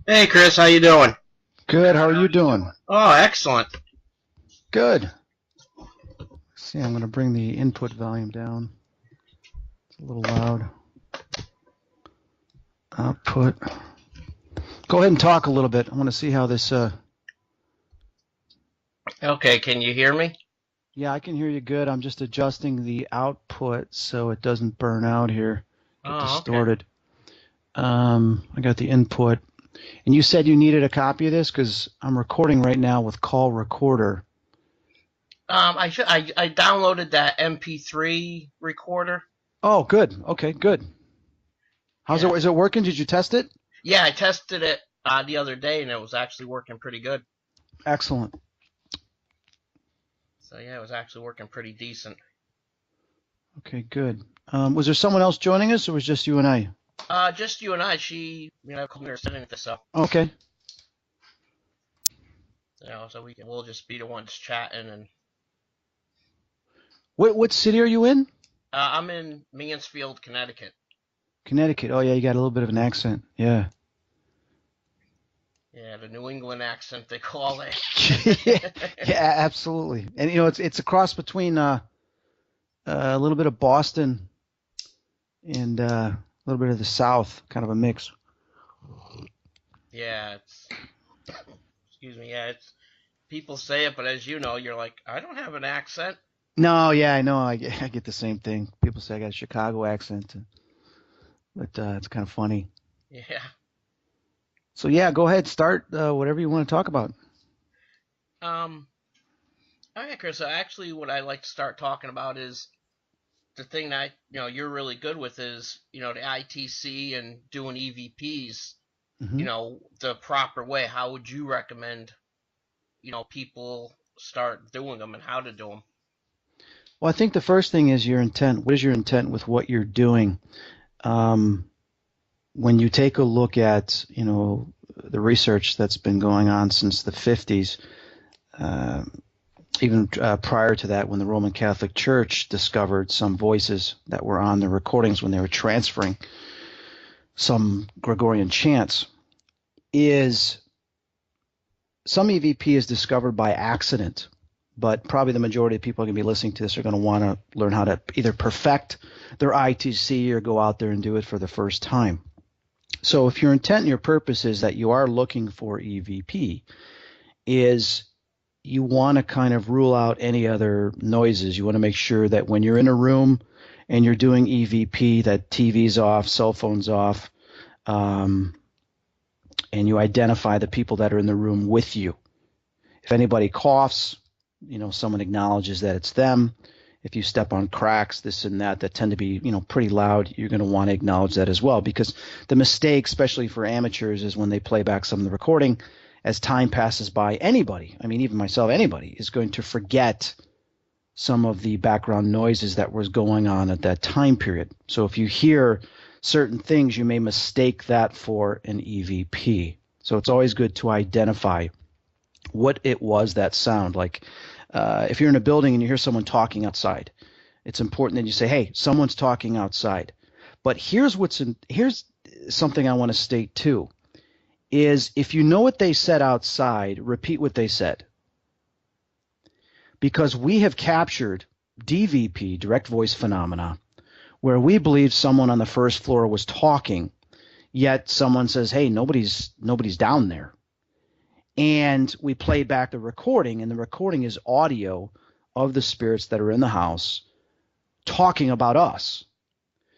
Hey, Chris, how you doing? Good. How are you doing? Oh, excellent. Good. See, I'm going to bring the input volume down. It's a little loud. Output. Go ahead and talk a little bit. I want to see how this. Okay, can you hear me? Yeah, I can hear you good. I'm just adjusting the output so it doesn't burn out here, get distorted. Okay. I got the input. And you said you needed a copy of this because I'm recording right now with Call Recorder. I downloaded that MP3 recorder. Oh, good. Okay, good. How's it? Is it working? Did you test it? Yeah, I tested it the other day, and it was actually working pretty good. Excellent. So yeah, it was actually working pretty decent. Okay, good. Was there someone else joining us, or was it just you and I? Just you and I. She, called me or said anything, so. Okay. So we'll just be the ones chatting and. What city are you in? I'm in Mansfield, Connecticut. Connecticut. Oh yeah, you got a little bit of an accent. Yeah. Yeah, the New England accent they call it. Yeah, absolutely. And it's a cross between a little bit of Boston and a little bit of the South, kind of a mix. Yeah, excuse me. Yeah, it's people say it, but as you know, you're like, I don't have an accent. No, yeah, I know. I get the same thing. People say I got a Chicago accent, but it's kind of funny. Yeah. So yeah, go ahead, start whatever you want to talk about. Okay, Chris. So actually, what I like to start talking about is the thing that you're really good with is the ITC and doing EVPs. Mm-hmm. The proper way. How would you recommend people start doing them and how to do them? Well, I think the first thing is your intent. What is your intent with what you're doing? When you take a look at, the research that's been going on since the 50s, even prior to that, when the Roman Catholic Church discovered some voices that were on the recordings when they were transferring some Gregorian chants, is some EVP is discovered by accident. But probably the majority of people are going to be listening to this are going to want to learn how to either perfect their ITC or go out there and do it for the first time. So if your intent and your purpose is that you are looking for EVP, is you want to kind of rule out any other noises. You want to make sure that when you're in a room and you're doing EVP, that TV's off, cell phone's off, and you identify the people that are in the room with you. If anybody coughs, someone acknowledges that it's them. If you step on cracks, this and that tend to be, pretty loud, you're going to want to acknowledge that as well. Because the mistake, especially for amateurs, is when they play back some of the recording, as time passes by, anybody, I mean, even myself, anybody is going to forget some of the background noises that was going on at that time period. So if you hear certain things, you may mistake that for an EVP. So it's always good to identify what it was that sound. Like if you're in a building and you hear someone talking outside, it's important that you say, hey, someone's talking outside. But here's something I want to state too, is if you know what they said outside, repeat what they said. Because we have captured DVP, direct voice phenomena, where we believe someone on the first floor was talking, yet someone says, hey, nobody's down there. And we played back the recording, and the recording is audio of the spirits that are in the house talking about us.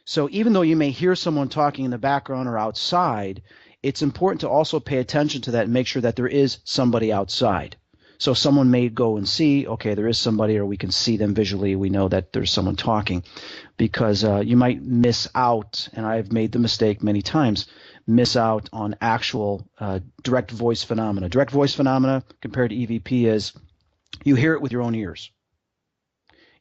So even though you may hear someone talking in the background or outside, it's important to also pay attention to that and make sure that there is somebody outside. So someone may go and see, okay, there is somebody, or we can see them visually. We know that there's someone talking, because you might miss out, and I've made the mistake many times, miss out on actual direct voice phenomena. Direct voice phenomena compared to EVP is you hear it with your own ears.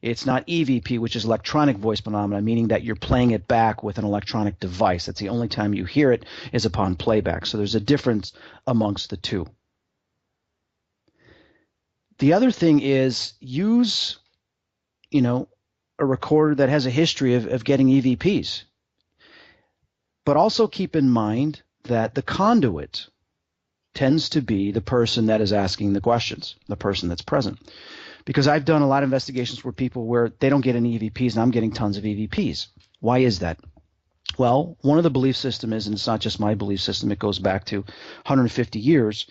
It's not EVP, which is electronic voice phenomena, meaning that you're playing it back with an electronic device. That's the only time you hear it is upon playback. So there's a difference amongst the two. The other thing is use, a recorder that has a history of getting EVPs. But also keep in mind that the conduit tends to be the person that is asking the questions, the person that's present. Because I've done a lot of investigations where they don't get any EVPs, and I'm getting tons of EVPs. Why is that? Well, one of the belief system is, and it's not just my belief system, it goes back to 150 years.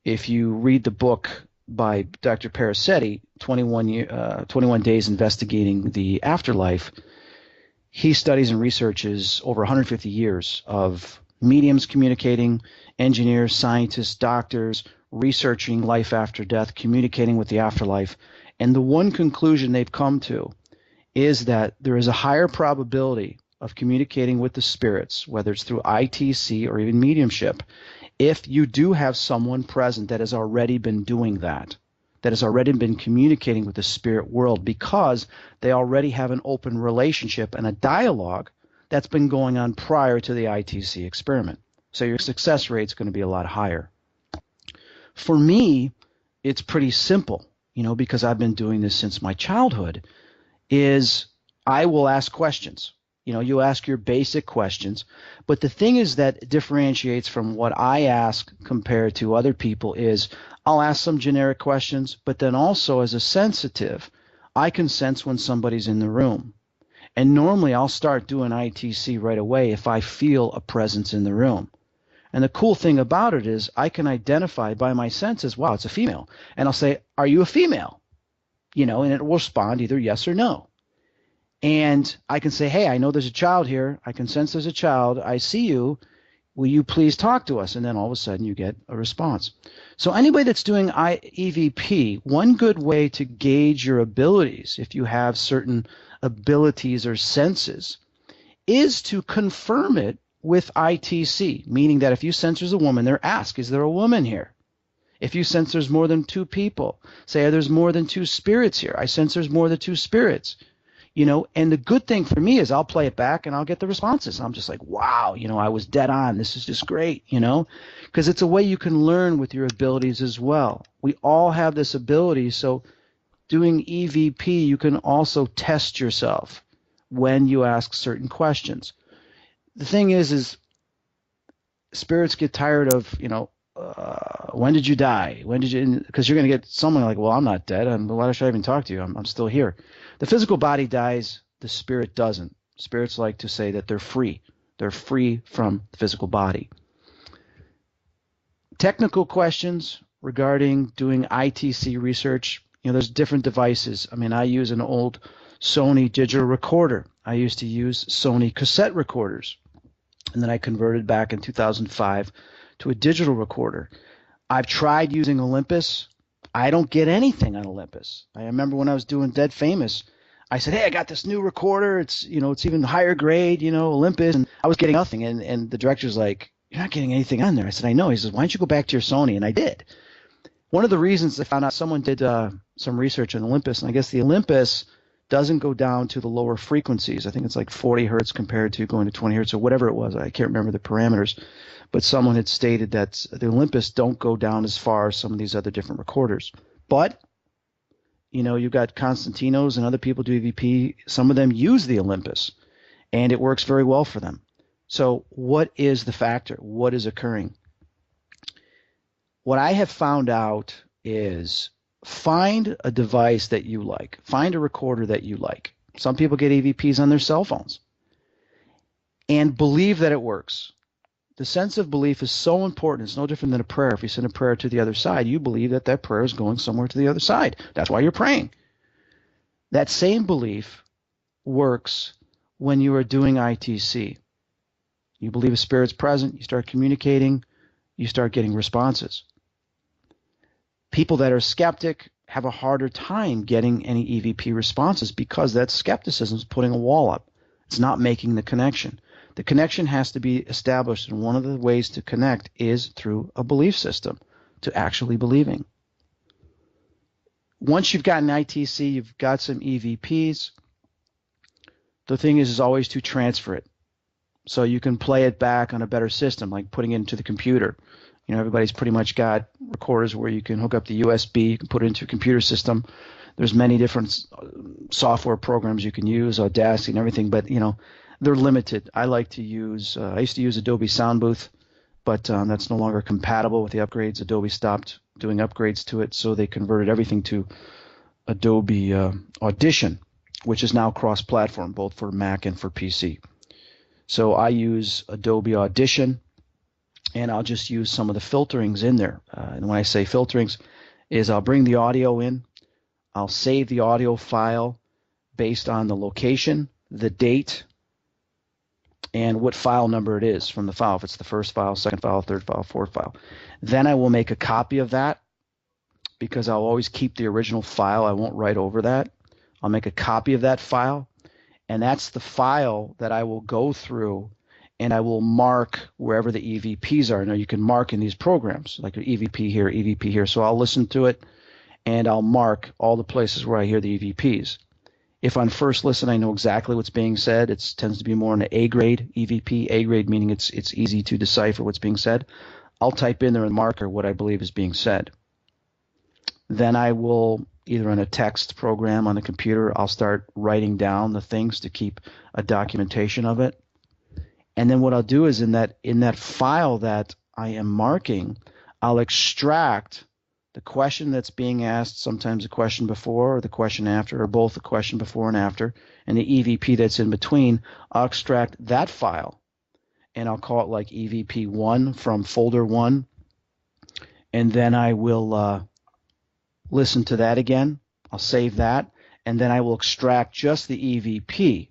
If you read the book by Dr. Paracetti, 21 Days Investigating the Afterlife, he studies and researches over 150 years of mediums communicating, engineers, scientists, doctors, researching life after death, communicating with the afterlife. And the one conclusion they've come to is that there is a higher probability of communicating with the spirits, whether it's through ITC or even mediumship, if you do have someone present that has already been doing that has already been communicating with the spirit world, because they already have an open relationship and a dialogue that's been going on prior to the ITC experiment. So your success rate is going to be a lot higher. For me, it's pretty simple, because I've been doing this since my childhood, is I will ask questions. You ask your basic questions, but the thing is that differentiates from what I ask compared to other people is I'll ask some generic questions, but then also as a sensitive, I can sense when somebody's in the room. And normally I'll start doing ITC right away if I feel a presence in the room. And the cool thing about it is I can identify by my senses, wow, it's a female. And I'll say, are you a female? And it will respond either yes or no. And I can say, hey, I know there's a child here. I can sense there's a child. I see you. Will you please talk to us? And then all of a sudden you get a response. So anybody that's doing EVP, one good way to gauge your abilities, if you have certain abilities or senses, is to confirm it with ITC, meaning that if you sense there's a woman there, ask, is there a woman here? If you sense there's more than two people, say there's more than two spirits here. I sense there's more than two spirits. And the good thing for me is I'll play it back and I'll get the responses. I'm just like, wow, I was dead on. This is just great, because it's a way you can learn with your abilities as well. We all have this ability. So doing EVP, you can also test yourself when you ask certain questions. The thing is spirits get tired of, when did you die? When did you? Because you're going to get someone like, well, I'm not dead. Why should I even talk to you? I'm still here. The physical body dies. The spirit doesn't. Spirits like to say that they're free. They're free from the physical body. Technical questions regarding doing ITC research. There's different devices. I use an old Sony digital recorder. I used to use Sony cassette recorders. And then I converted back in 2005 to a digital recorder. I've tried using Olympus. I don't get anything on Olympus. I remember when I was doing Dead Famous, I said, hey, I got this new recorder. It's even higher grade, Olympus. And I was getting nothing. And the director's like, you're not getting anything on there. I said, I know. He says, why don't you go back to your Sony? And I did. One of the reasons I found out, someone did some research on Olympus, and I guess the Olympus doesn't go down to the lower frequencies. I think it's like 40 hertz compared to going to 20 hertz or whatever it was. I can't remember the parameters. But someone had stated that the Olympus don't go down as far as some of these other different recorders. But, you've got Constantinos and other people do EVP. Some of them use the Olympus, and it works very well for them. So what is the factor? What is occurring? What I have found out is find a device that you like. Find a recorder that you like. Some people get EVPs on their cell phones. And believe that it works. The sense of belief is so important. It's no different than a prayer. If you send a prayer to the other side, you believe that that prayer is going somewhere to the other side. That's why you're praying. That same belief works when you are doing ITC. You believe a spirit's present, you start communicating, you start getting responses. People that are skeptic have a harder time getting any EVP responses because that skepticism is putting a wall up. It's not making the connection. The connection has to be established, and one of the ways to connect is through a belief system, to actually believing. Once you've got an ITC, you've got some EVPs, the thing is always to transfer it. So you can play it back on a better system, like putting it into the computer. Everybody's pretty much got recorders where you can hook up the USB, you can put it into a computer system. There's many different software programs you can use, Audacity and everything, but they're limited. I like to use. I used to use Adobe Sound Booth, but that's no longer compatible with the upgrades. Adobe stopped doing upgrades to it, so they converted everything to Adobe Audition, which is now cross-platform, both for Mac and for PC. So I use Adobe Audition, and I'll just use some of the filterings in there. And when I say filterings, is I'll bring the audio in, I'll save the audio file based on the location, the date, and what file number it is from the file. If it's the first file, second file, third file, fourth file. Then I will make a copy of that because I'll always keep the original file. I won't write over that. I'll make a copy of that file, and that's the file that I will go through and I will mark wherever the EVPs are. Now you can mark in these programs, like EVP here, EVP here. So I'll listen to it and I'll mark all the places where I hear the EVPs. If on first listen I know exactly what's being said, it tends to be more in an A grade EVP. A grade meaning it's easy to decipher what's being said. I'll type in there in the marker what I believe is being said. Then I will, either in a text program on the computer, I'll start writing down the things to keep a documentation of it. And then what I'll do is in that file that I am marking, I'll extract the question that's being asked, sometimes the question before or the question after, or both the question before and after, and the EVP that's in between. I'll extract that file, and I'll call it like EVP1 from folder 1, and then I will listen to that again. I'll save that, and then I will extract just the EVP,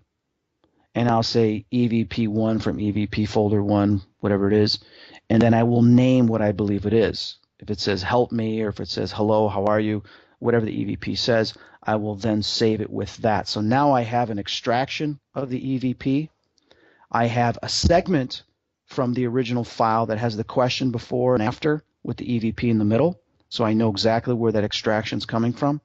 and I'll say EVP1 from EVP folder 1, whatever it is, and then I will name what I believe it is. If it says help me, or if it says hello, how are you, whatever the EVP says, I will then save it with that. So now I have an extraction of the EVP. I have a segment from the original file that has the question before and after with the EVP in the middle, so I know exactly where that extraction is coming from.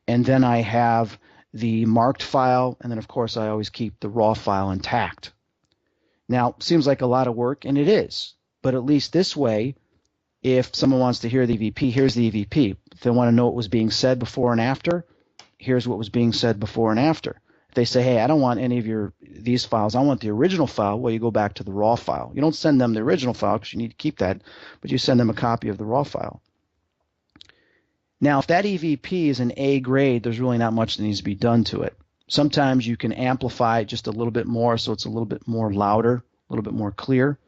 And then I have the marked file, and then of course I always keep the raw file intact. Now, seems like a lot of work, and it is, but at least this way, if someone wants to hear the EVP, here's the EVP. If they want to know what was being said before and after, here's what was being said before and after. If they say, hey, I don't want any of these files, I want the original file, well, you go back to the raw file. You don't send them the original file because you need to keep that, but you send them a copy of the raw file. Now, if that EVP is an A grade, there's really not much that needs to be done to it. Sometimes you can amplify it just a little bit more so it's a little bit more louder, a little bit more clear.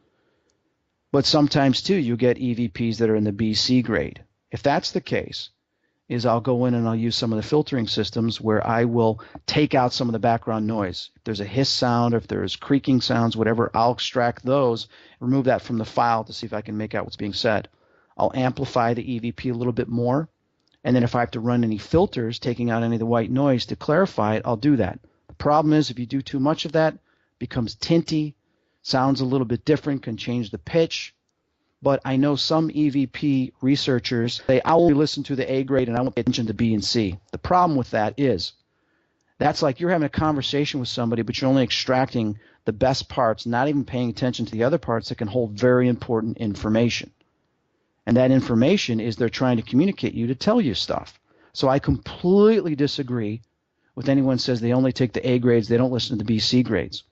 But sometimes, too, you get EVPs that are in the BC grade. If that's the case, is I'll go in and I'll use some of the filtering systems where I will take out some of the background noise. If there's a hiss sound, or if there's creaking sounds, whatever, I'll extract those, remove that from the file to see if I can make out what's being said. I'll amplify the EVP a little bit more, and then if I have to run any filters, taking out any of the white noise to clarify it, I'll do that. The problem is if you do too much of that, it becomes tinty, sounds a little bit different, can change the pitch. But I know some EVP researchers say, I only listen to the A grade and I won't pay attention to B and C. The problem with that is that's like you're having a conversation with somebody, but you're only extracting the best parts, not even paying attention to the other parts that can hold very important information. And that information is they're trying to communicate you to tell you stuff. So I completely disagree with anyone who says they only take the A grades, they don't listen to the BC grades.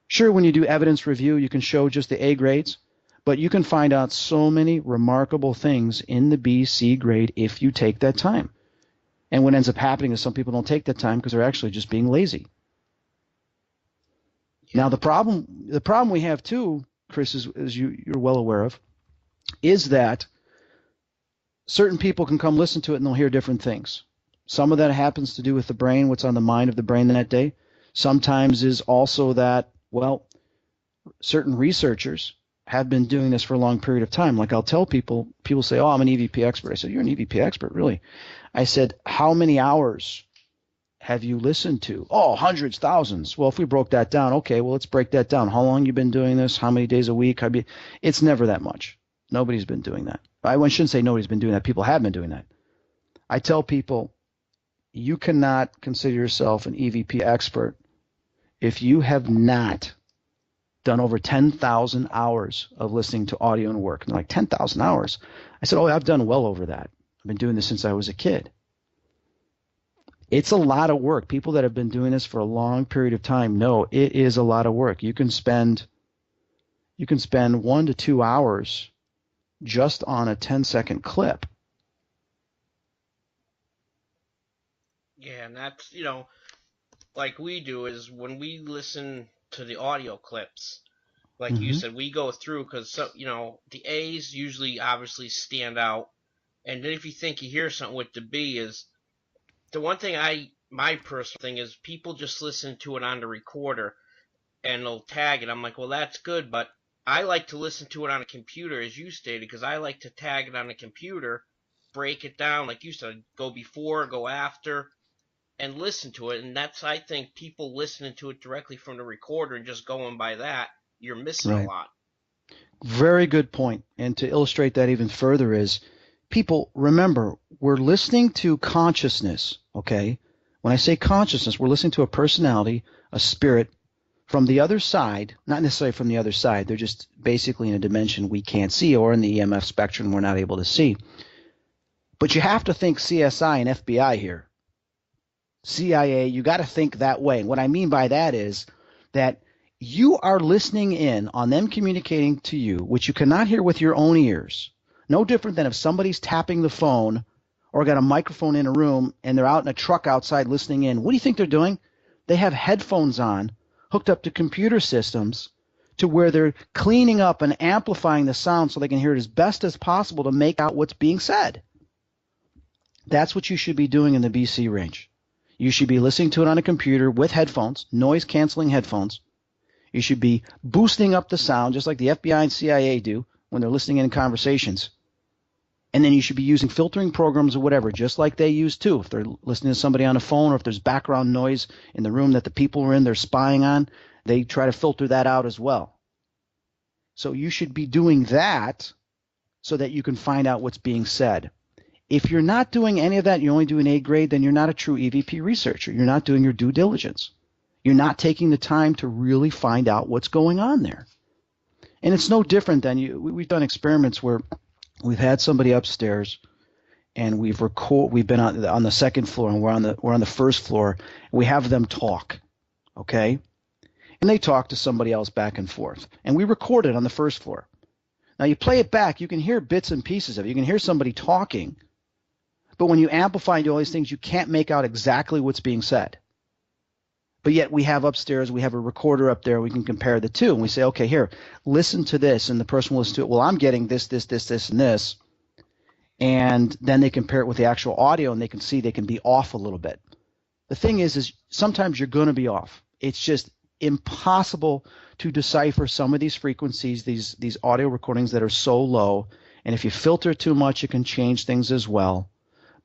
Sure, when you do evidence review, you can show just the A grades, but you can find out so many remarkable things in the BC grade if you take that time. And what ends up happening is some people don't take that time because they're actually just being lazy. Yeah. Now, the problem we have too, Chris, as you're well aware of, is that certain people can come listen to it and they'll hear different things. Some of that happens to do with the brain, what's on the mind of the brain that day. Sometimes is also that, well, certain researchers have been doing this for a long period of time. Like I'll tell people say, oh, I'm an EVP expert. I said, you're an EVP expert, really? I said, how many hours have you listened to? Oh, hundreds, thousands. Well, if we broke that down, okay, well, let's break that down. How long you been doing this? How many days a week? It's never that much. Nobody's been doing that. I shouldn't say nobody's been doing that. People have been doing that. I tell people, you cannot consider yourself an EVP expert if you have not done over 10,000 hours of listening to audio and work. And they're like, 10,000 hours? I said, oh, I've done well over that. I've been doing this since I was a kid. It's a lot of work. People that have been doing this for a long period of time know it is a lot of work. You can spend 1 to 2 hours just on a 10-second clip. Yeah, and that's, like we do is when we listen to the audio clips, like you said, we go through because, the A's usually obviously stand out. And then if you think you hear something with the B is, the one thing my personal thing is people just listen to it on the recorder and they'll tag it. I'm like, well, that's good, but I like to listen to it on a computer, as you stated, because I like to tag it on a computer, break it down, like you said, go before, go after, and listen to it. And that's, I think, people listening to it directly from the recorder and just going by that, you're missing a lot. Very good point. And to illustrate that even further is, people, remember, we're listening to consciousness, okay? When I say consciousness, we're listening to a personality, a spirit, from the other side, not necessarily from the other side. They're just basically in a dimension we can't see, or in the EMF spectrum we're not able to see. But you have to think CSI and FBI here. CIA, you got to think that way. What I mean by that is that you are listening in on them communicating to you, which you cannot hear with your own ears. No different than if somebody's tapping the phone or got a microphone in a room and they're out in a truck outside listening in. What do you think they're doing? They have headphones on, hooked up to computer systems to where they're cleaning up and amplifying the sound so they can hear it as best as possible to make out what's being said. That's what you should be doing in the BC range. You should be listening to it on a computer with headphones, noise-canceling headphones. You should be boosting up the sound just like the FBI and CIA do when they're listening in conversations. And then you should be using filtering programs or whatever, just like they use too. If they're listening to somebody on a phone, or if there's background noise in the room that the people are in, they're spying on, they try to filter that out as well. So you should be doing that so that you can find out what's being said. If you're not doing any of that, you only do an A grade, then you're not a true EVP researcher. You're not doing your due diligence. You're not taking the time to really find out what's going on there. And it's no different than we've done experiments where we've had somebody upstairs and we've been on the second floor and we're on the first floor, and we have them talk, okay? And they talk to somebody else back and forth. And we record it on the first floor. Now you play it back, you can hear bits and pieces of it. You can hear somebody talking. But when you amplify and do all these things, you can't make out exactly what's being said. But yet we have upstairs, we have a recorder up there, we can compare the two. And we say, okay, here, listen to this. And the person will listen to it. Well, I'm getting this, this, this, this, and this. And then they compare it with the actual audio, and they can see they can be off a little bit. The thing is sometimes you're going to be off. It's just impossible to decipher some of these frequencies, these audio recordings that are so low. And if you filter too much, it can change things as well.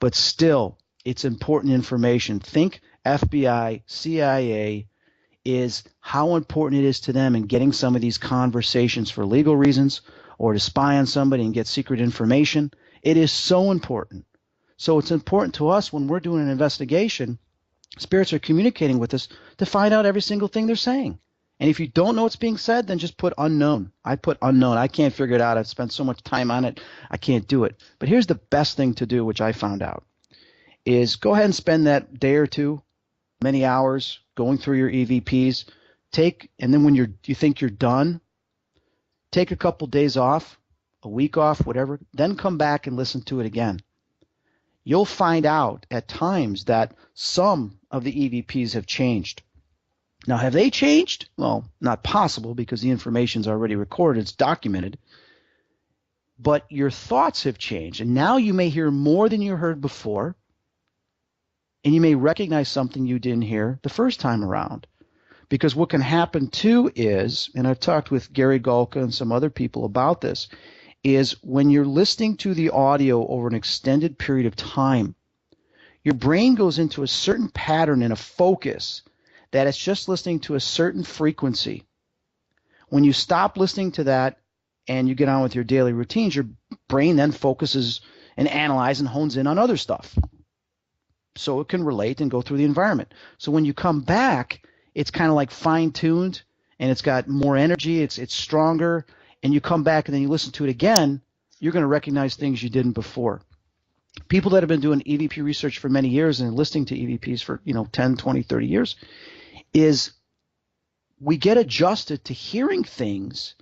But still, it's important information. Think FBI, CIA is how important it is to them in getting some of these conversations for legal reasons or to spy on somebody and get secret information. It is so important. So it's important to us when we're doing an investigation, spirits are communicating with us to find out every single thing they're saying. And if you don't know what's being said, then just put unknown. I put unknown. I can't figure it out. I've spent so much time on it. I can't do it. But here's the best thing to do, which I found out, is go ahead and spend that day or two, many hours, going through your EVPs. And then when you think you're done, take a couple days off, a week off, whatever, then come back and listen to it again. You'll find out at times that some of the EVPs have changed. Now, have they changed? Well, not possible because the information's already recorded, it's documented. But your thoughts have changed, and now you may hear more than you heard before, and you may recognize something you didn't hear the first time around. Because what can happen too is, and I've talked with Gary Golka and some other people about this, is when you're listening to the audio over an extended period of time, your brain goes into a certain pattern and a focus that it's just listening to a certain frequency. When you stop listening to that and you get on with your daily routines, your brain then focuses and analyzes and hones in on other stuff. So it can relate and go through the environment. So when you come back, it's kind of like fine-tuned, and it's got more energy, it's stronger, and you come back and then you listen to it again, you're going to recognize things you didn't before. People that have been doing EVP research for many years and listening to EVPs for 10, 20, 30 years is we get adjusted to hearing things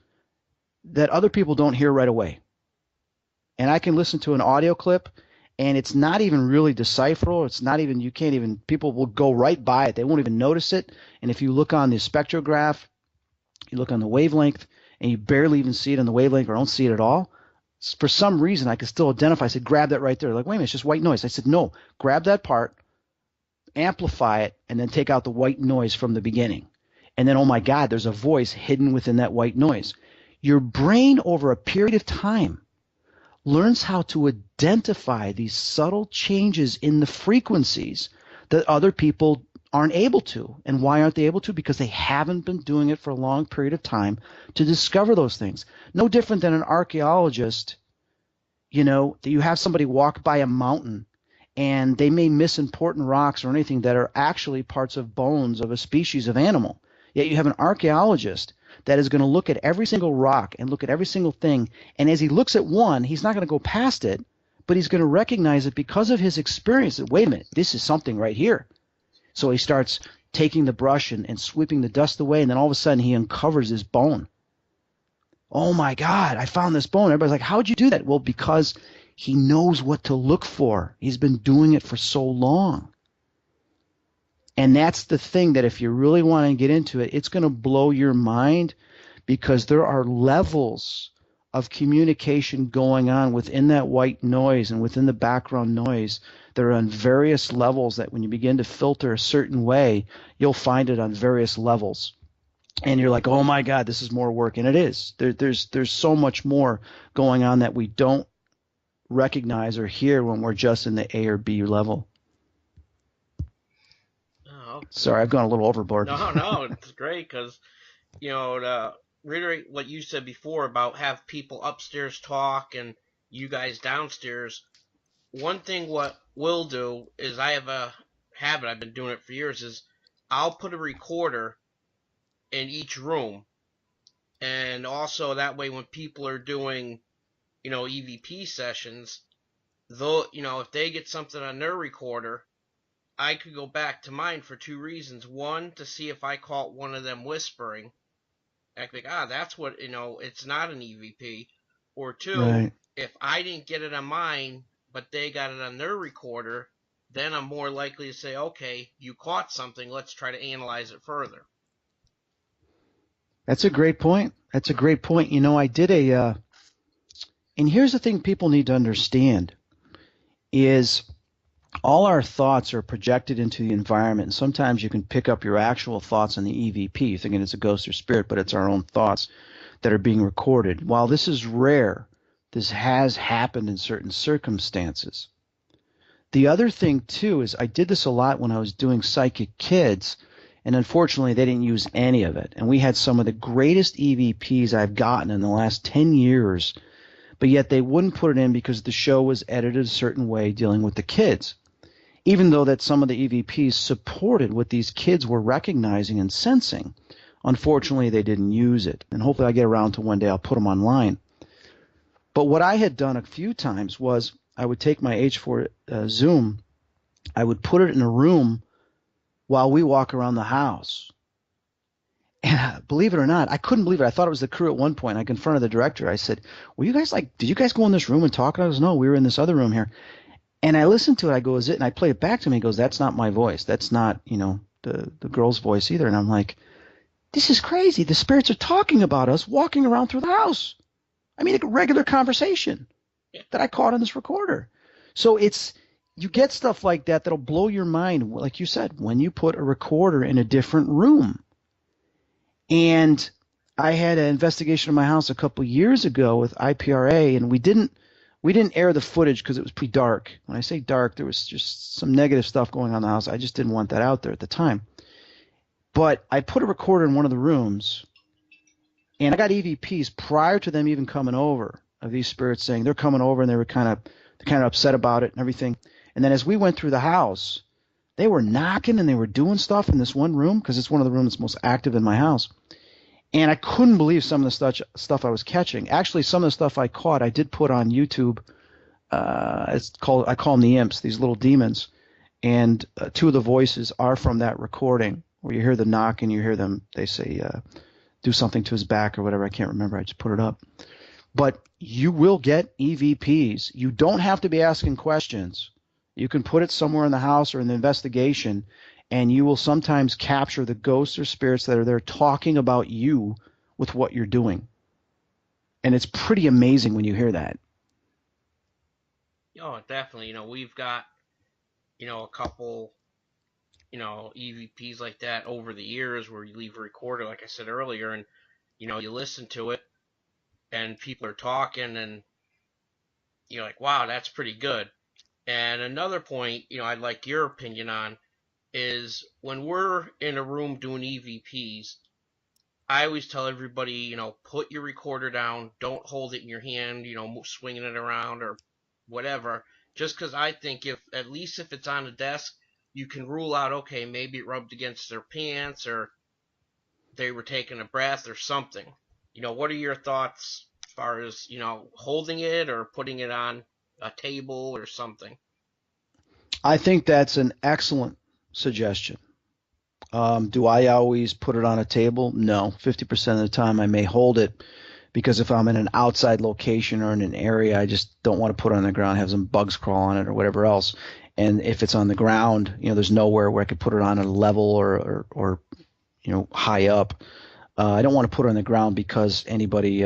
that other people don't hear right away. And I can listen to an audio clip and it's not even really decipherable. It's not even, people will go right by it. They won't even notice it. And if you look on the spectrograph, you look on the wavelength, and you barely even see it on the wavelength or don't see it at all, for some reason I could still identify. I said, grab that right there. Like, wait a minute, it's just white noise. I said, no, grab that part, amplify it, and then take out the white noise from the beginning. And then, oh my God, there's a voice hidden within that white noise. Your brain over a period of time learns how to identify these subtle changes in the frequencies that other people aren't able to. And why aren't they able to? Because they haven't been doing it for a long period of time to discover those things. No different than an archaeologist, that you have somebody walk by a mountain and they may miss important rocks or anything that are actually parts of bones of a species of animal. Yet you have an archaeologist that is going to look at every single rock and look at every single thing. And as he looks at one, he's not going to go past it, but he's going to recognize it because of his experience that, wait a minute, this is something right here. So he starts taking the brush and sweeping the dust away, and then all of a sudden he uncovers this bone. Oh my God, I found this bone. Everybody's like, how'd you do that? Well, because he knows what to look for. He's been doing it for so long. And that's the thing that if you really want to get into it, it's going to blow your mind, because there are levels of communication going on within that white noise and within the background noise. They're on various levels that when you begin to filter a certain way, you'll find it on various levels. And you're like, oh my God, this is more work. And it is. There's so much more going on that we don't recognize or hear when we're just in the A or B level. Sorry, I've gone a little overboard. No, it's great because, to reiterate what you said before about have people upstairs talk and you guys downstairs, one thing what we'll do is I have a habit, I've been doing it for years, is I'll put a recorder in each room. And also that way when people are doing, EVP sessions, though, if they get something on their recorder, I could go back to mine for two reasons. One, to see if I caught one of them whispering. I could be like, that's what, it's not an EVP. Or two, right, if I didn't get it on mine, but they got it on their recorder, then I'm more likely to say, okay, you caught something, let's try to analyze it further. That's a great point. I did and here's the thing people need to understand is all our thoughts are projected into the environment. And sometimes you can pick up your actual thoughts on the EVP. You're thinking it's a ghost or spirit, but it's our own thoughts that are being recorded. While this is rare, this has happened in certain circumstances. The other thing, too, is I did this a lot when I was doing Psychic Kids, and unfortunately they didn't use any of it. And we had some of the greatest EVPs I've gotten in the last 10 years, but yet they wouldn't put it in because the show was edited a certain way dealing with the kids. Even though that some of the EVPs supported what these kids were recognizing and sensing, unfortunately they didn't use it. And hopefully I get around to one day I'll put them online. But what I had done a few times was I would take my H4 Zoom, I would put it in a room while we walk around the house. And believe it or not, I couldn't believe it. I thought it was the crew at one point. I confronted the director. I said, "Were you guys did you guys go in this room and talk?" And I was, "No, we were in this other room here." And I listened to it. I go, "Is it?" And I play it back to him. He goes, "That's not my voice. That's not, the girl's voice either." And I'm like, this is crazy. The spirits are talking about us walking around through the house. I mean, a regular conversation that I caught on this recorder. So you get stuff like that that'll blow your mind, like you said, when you put a recorder in a different room. And I had an investigation in my house a couple years ago with IPRA, and we didn't air the footage because it was pretty dark. When I say dark, there was just some negative stuff going on in the house. I just didn't want that out there at the time. But I put a recorder in one of the rooms, and I got EVPs prior to them even coming over of these spirits saying they're coming over, and they were kind of upset about it and everything. And then as we went through the house, they were knocking and they were doing stuff in this one room because it's one of the rooms that's most active in my house. And I couldn't believe some of the stuff I was catching. Actually, some of the stuff I caught, I did put on YouTube. I call them the imps, these little demons. And two of the voices are from that recording where you hear the knock and you hear them. They say, do something to his back or whatever. I can't remember. I just put it up. But you will get EVPs. You don't have to be asking questions. You can put it somewhere in the house or in the investigation, and you will sometimes capture the ghosts or spirits that are there talking about you with what you're doing. And it's pretty amazing when you hear that. Oh, definitely. We've got, a couple, EVPs like that over the years where you leave a recorder, like I said earlier, and, you listen to it and people are talking and you're like, wow, that's pretty good. And another point, I'd like your opinion on is when we're in a room doing EVPs, I always tell everybody, put your recorder down, don't hold it in your hand, swinging it around or whatever. Just because I think at least if it's on a desk, you can rule out, okay, maybe it rubbed against their pants or they were taking a breath or something. What are your thoughts as far as, holding it or putting it on a table or something? I think that's an excellent suggestion. Do I always put it on a table? No. 50% of the time I may hold it because if I'm in an outside location or in an area, I just don't want to put it on the ground, have some bugs crawl on it or whatever else. And if it's on the ground, there's nowhere where I could put it on a level or high up. I don't want to put it on the ground because anybody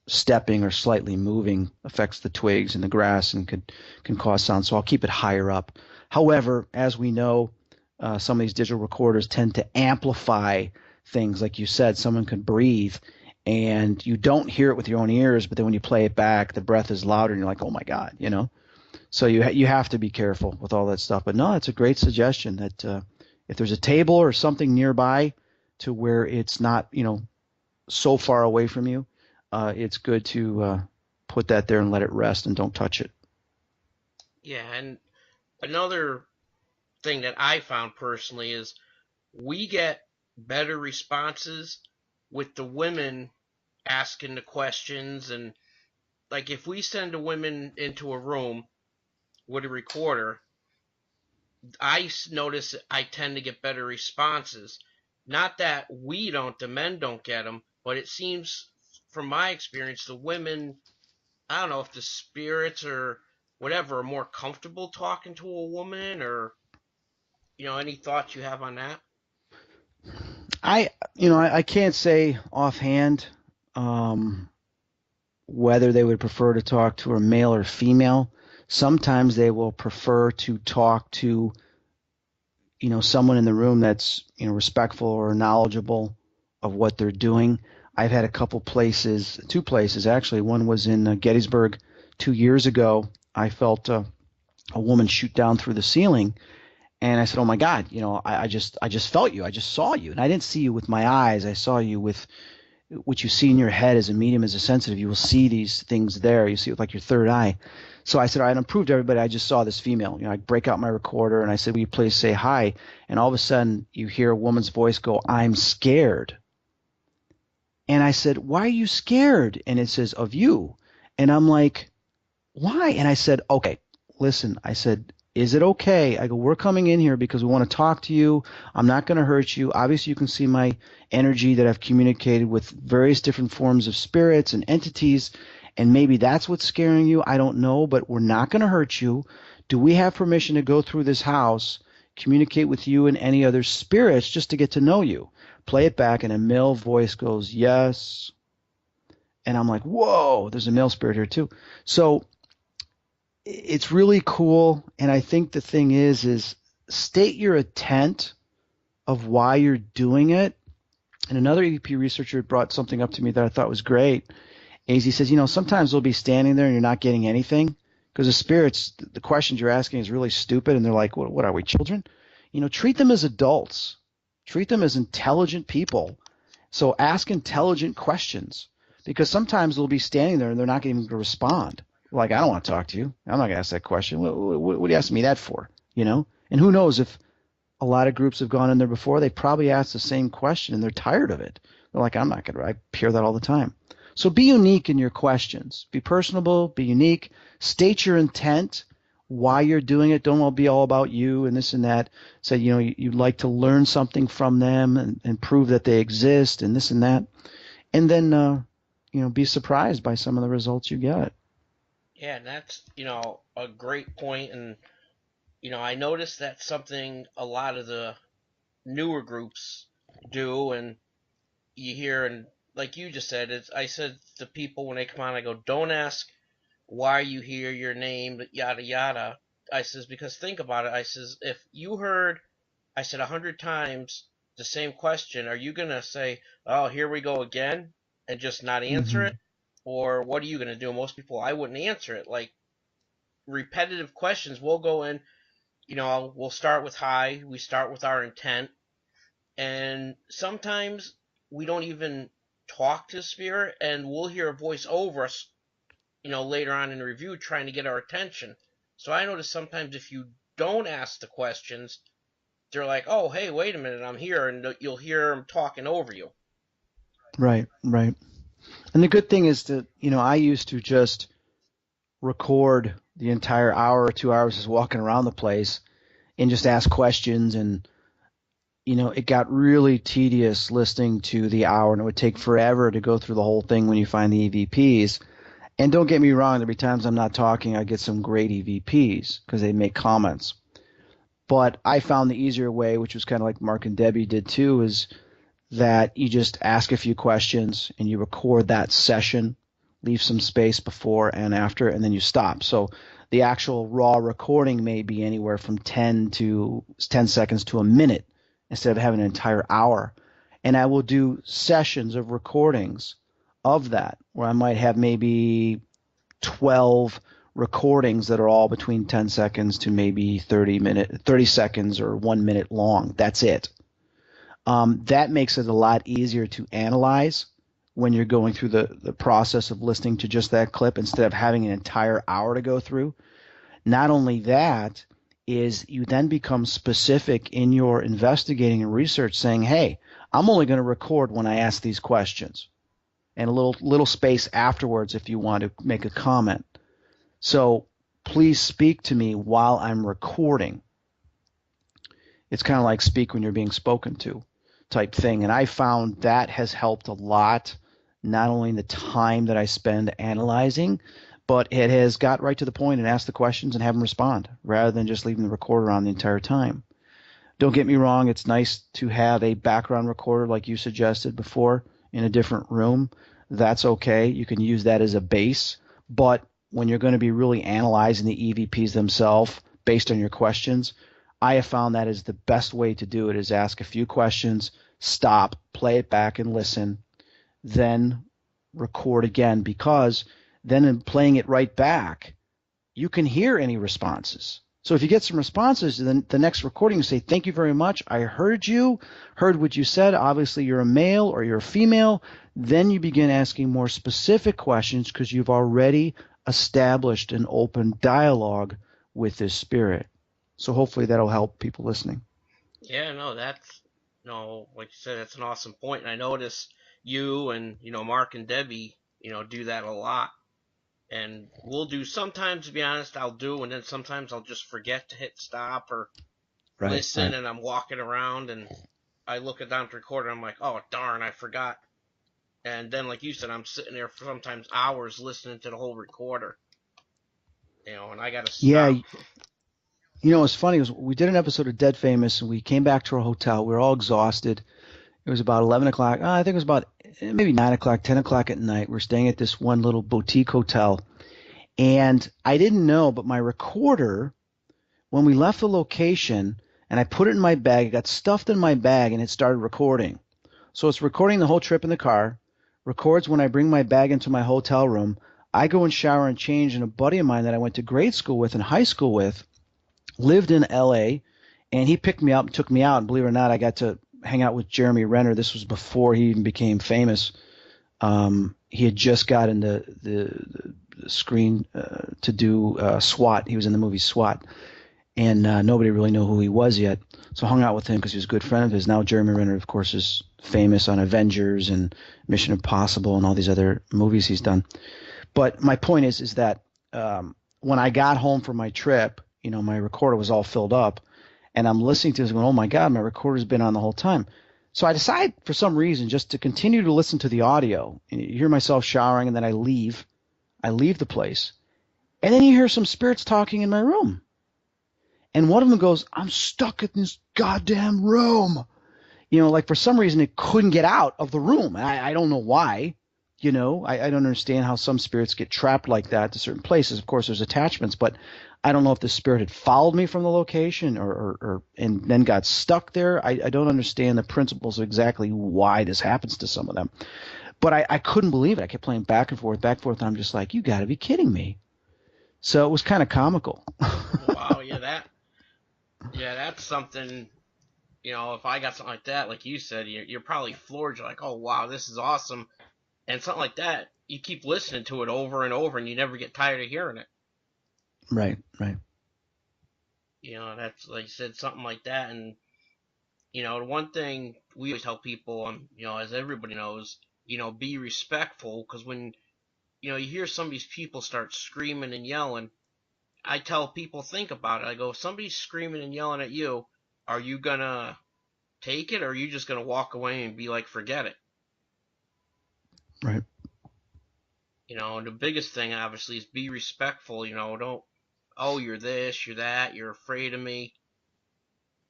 stepping or slightly moving affects the twigs and the grass and can cause sound. So I'll keep it higher up. However, as we know, some of these digital recorders tend to amplify things. Like you said, someone could breathe and you don't hear it with your own ears, but then when you play it back, the breath is louder and you're like, oh my God, So you have to be careful with all that stuff. But no, it's a great suggestion that if there's a table or something nearby to where it's not, so far away from you, it's good to put that there and let it rest and don't touch it. Yeah, and another thing that I found personally is we get better responses with the women asking the questions. And like if we send a woman into a room with a recorder, I notice I tend to get better responses. Not that we don't, the men don't get them, but it seems from my experience, the women, I don't know if the spirits or whatever are more comfortable talking to a woman or, any thoughts you have on that? I can't say offhand um, whether they would prefer to talk to a male or female. Sometimes they will prefer to talk to, someone in the room that's, respectful or knowledgeable of what they're doing. I've had a couple places, two places actually. One was in Gettysburg 2 years ago. I felt a woman shoot down through the ceiling. And I said, oh my God, I just felt you. I just saw you. And I didn't see you with my eyes. I saw you with what you see in your head as a medium, as a sensitive. You will see these things there. You see it with like your third eye. So I said, all right, and proved to everybody I just saw this female. I break out my recorder and I said, will you please say hi? And all of a sudden you hear a woman's voice go, I'm scared. And I said, why are you scared? And it says, of you. And I'm like, why? And I said, okay, listen, I said, is it okay? I go, we're coming in here because we want to talk to you. I'm not going to hurt you. Obviously, you can see my energy that I've communicated with various different forms of spirits and entities, and maybe that's what's scaring you. I don't know, but we're not going to hurt you. Do we have permission to go through this house, communicate with you and any other spirits just to get to know you? Play it back, and a male voice goes, yes. And I'm like, whoa, there's a male spirit here too. So it's really cool, and I think the thing is state your intent of why you're doing it. And another EVP researcher brought something up to me that I thought was great. Is he says, sometimes they'll be standing there and you're not getting anything because the spirits, the questions you're asking is really stupid, and they're like, what are we, children? Treat them as adults. Treat them as intelligent people. So ask intelligent questions, because sometimes they'll be standing there and they're not even going to respond. Like, I don't want to talk to you. I'm not going to ask that question. What are you asking me that for? And who knows if a lot of groups have gone in there before, they probably asked the same question and they're tired of it. They're like, I'm not going to, I hear that all the time. So be unique in your questions. Be personable, be unique, state your intent, why you're doing it. Don't all be all about you and this and that. Say, you'd like to learn something from them and prove that they exist and this and that. And then, be surprised by some of the results you get. Yeah, and that's, a great point. And, I noticed that's something a lot of the newer groups do. And you hear, and like you just said, I said to people when they come on, I go, don't ask why you hear your name, yada yada. I says, because think about it. I says, if you heard, I said 100 times the same question, are you gonna say, oh, here we go again, and just not answer Mm-hmm. it? Or what are you gonna do? Most people, I wouldn't answer it. Like repetitive questions, we'll go in, we'll start with hi, we start with our intent, and sometimes we don't even talk to spirit, and we'll hear a voice over us, later on in the review trying to get our attention. So I notice sometimes if you don't ask the questions, they're like, oh, hey, wait a minute, I'm here, and you'll hear them talking over you. Right, right. And the good thing is that, I used to just record the entire hour or 2 hours just walking around the place and just ask questions. And, it got really tedious listening to the hour, and it would take forever to go through the whole thing when you find the EVPs. And don't get me wrong, there'll be times I'm not talking, I get some great EVPs because they make comments. But I found the easier way, which was kind of like Mark and Debbie did too, is that you just ask a few questions and you record that session, leave some space before and after, and then you stop. So the actual raw recording may be anywhere from 10 seconds to a minute instead of having an entire hour. And I will do sessions of recordings of that where I might have maybe 12 recordings that are all between 10 seconds to maybe 30 seconds or 1 minute long. That's it. That makes it a lot easier to analyze when you're going through the process of listening to just that clip instead of having an entire hour to go through. Not only that, is you then become specific in your investigating and research saying, hey, I'm only going to record when I ask these questions, and a little space afterwards if you want to make a comment. So please speak to me while I'm recording. It's kind of like speak when you're being spoken to type thing. And I found that has helped a lot, not only in the time that I spend analyzing, but it has got right to the point and asked the questions and have them respond rather than just leaving the recorder on the entire time. Don't get me wrong, it's nice to have a background recorder like you suggested before in a different room. That's okay. You can use that as a base. But when you're going to be really analyzing the EVPs themselves based on your questions, I have found that is the best way to do it, is ask a few questions, stop, play it back and listen, then record again, because then in playing it right back, you can hear any responses. So if you get some responses, then the next recording you say, thank you very much, I heard you, heard what you said, obviously you're a male or you're a female. Then you begin asking more specific questions because you've already established an open dialogue with this spirit. So hopefully that'll help people listening. Yeah, no, that's, like you said, that's an awesome point. And I notice you and, Mark and Debbie, do that a lot. And we'll do, sometimes, to be honest, I'll do, and then sometimes I'll just forget to hit stop or Right, listen, right. and I'm walking around and I look at down to record and I'm like, oh, darn, I forgot. And then, like you said, I'm sitting there for sometimes hours listening to the whole recorder, and I gotta Yeah, stop. what's funny was we did an episode of Dead Famous and we came back to our hotel. We were all exhausted. It was about 11 o'clock. I think it was about maybe 9 o'clock, 10 o'clock at night. We're staying at this one little boutique hotel. And I didn't know, but my recorder, when we left the location and I put it in my bag, it got stuffed in my bag and it started recording. So it's recording the whole trip in the car, records when I bring my bag into my hotel room. I go and shower and change, and a buddy of mine that I went to grade school with and high school with lived in L.A., and he picked me up and took me out. And believe it or not, I got to hang out with Jeremy Renner. This was before he even became famous. He had just gotten the screen to do SWAT. He was in the movie SWAT. and nobody really knew who he was yet. So I hung out with him because he was a good friend of his. Now Jeremy Renner, of course, is famous on Avengers and Mission Impossible and all these other movies he's done. But my point is that when I got home from my trip, my recorder was all filled up, and I'm listening to this going, oh my God, my recorder's been on the whole time. So I decide for some reason just to continue to listen to the audio. And you hear myself showering, and then I leave. I leave the place. And then you hear some spirits talking in my room. And one of them goes, I'm stuck in this goddamn room. Like for some reason it couldn't get out of the room. I don't know why. I don't understand how some spirits get trapped like that to certain places. Of course, there's attachments, but I don't know if the spirit had followed me from the location or and then got stuck there. I don't understand the principles of exactly why this happens to some of them. But I couldn't believe it. I kept playing back and forth, and I'm just like, you got to be kidding me. So it was kind of comical. Wow, that's something. If I got something like that, like you said, you're probably floored. You're like, oh wow, this is awesome. And something like that, you keep listening to it over and over, and you never get tired of hearing it. Right. That's like you said, something like that. And the one thing we always tell people, as everybody knows, be respectful, because when you hear some of these people start screaming and yelling, I tell people, think about it. I go, if somebody's screaming and yelling at you, are you gonna take it, or are you just gonna walk away and be like, forget it? Right. And the biggest thing obviously is be respectful. Don't, oh, you're this, you're that, you're afraid of me.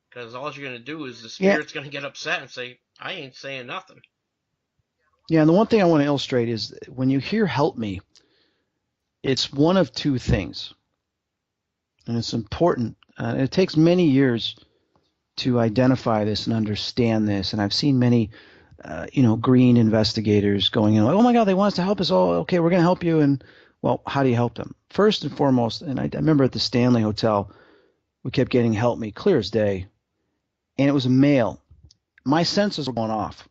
Because all you're going to do is the spirit's going to get upset and say, I ain't saying nothing. Yeah, and the one thing I want to illustrate is when you hear help me, it's one of two things. And it's important. It takes many years to identify this and understand this. And I've seen many, green investigators going in, like, oh my God, they want us to help us. Oh, okay, we're going to help you. And, well, how do you help them? First and foremost, and I remember at the Stanley Hotel, we kept getting help me clear as day. And it was a male. My senses were going off.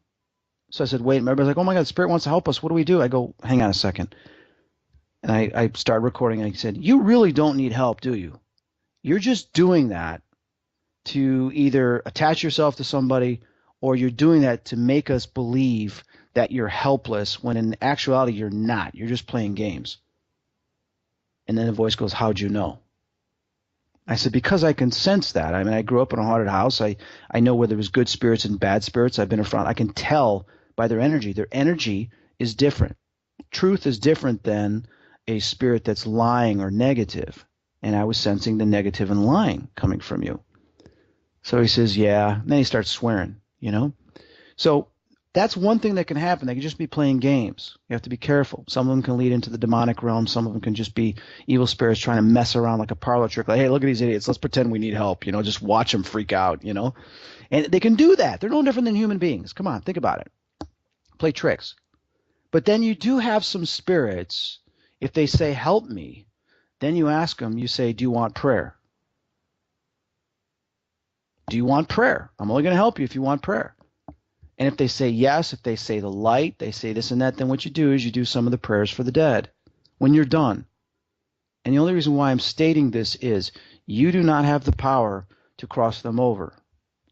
So I said, wait. Everybody's like, oh my God, the spirit wants to help us. What do we do? I go, hang on a second. And I started recording, and I said, you really don't need help, do you? You're just doing that to either attach yourself to somebody, or you're doing that to make us believe that you're helpless when in actuality you're not. You're just playing games. And then the voice goes, how'd you know? I said, because I can sense that. I mean, I grew up in a haunted house. I know where there was good spirits and bad spirits. I've been around. I can tell by their energy. Their energy is different. Truth is different than a spirit that's lying or negative. And I was sensing the negative and lying coming from you. So he says, yeah. And then he starts swearing, So that's one thing that can happen. They can just be playing games. You have to be careful. Some of them can lead into the demonic realm. Some of them can just be evil spirits trying to mess around like a parlor trick. Like, hey, look at these idiots. Let's pretend we need help. Just watch them freak out, And they can do that. They're no different than human beings. Come on, think about it. Play tricks. But then you do have some spirits, if they say, help me, then you ask them, you say, do you want prayer? Do you want prayer? I'm only going to help you if you want prayer. And if they say yes, if they say the light, they say this and that, then what you do is you do some of the prayers for the dead when you're done. And the only reason why I'm stating this is you do not have the power to cross them over.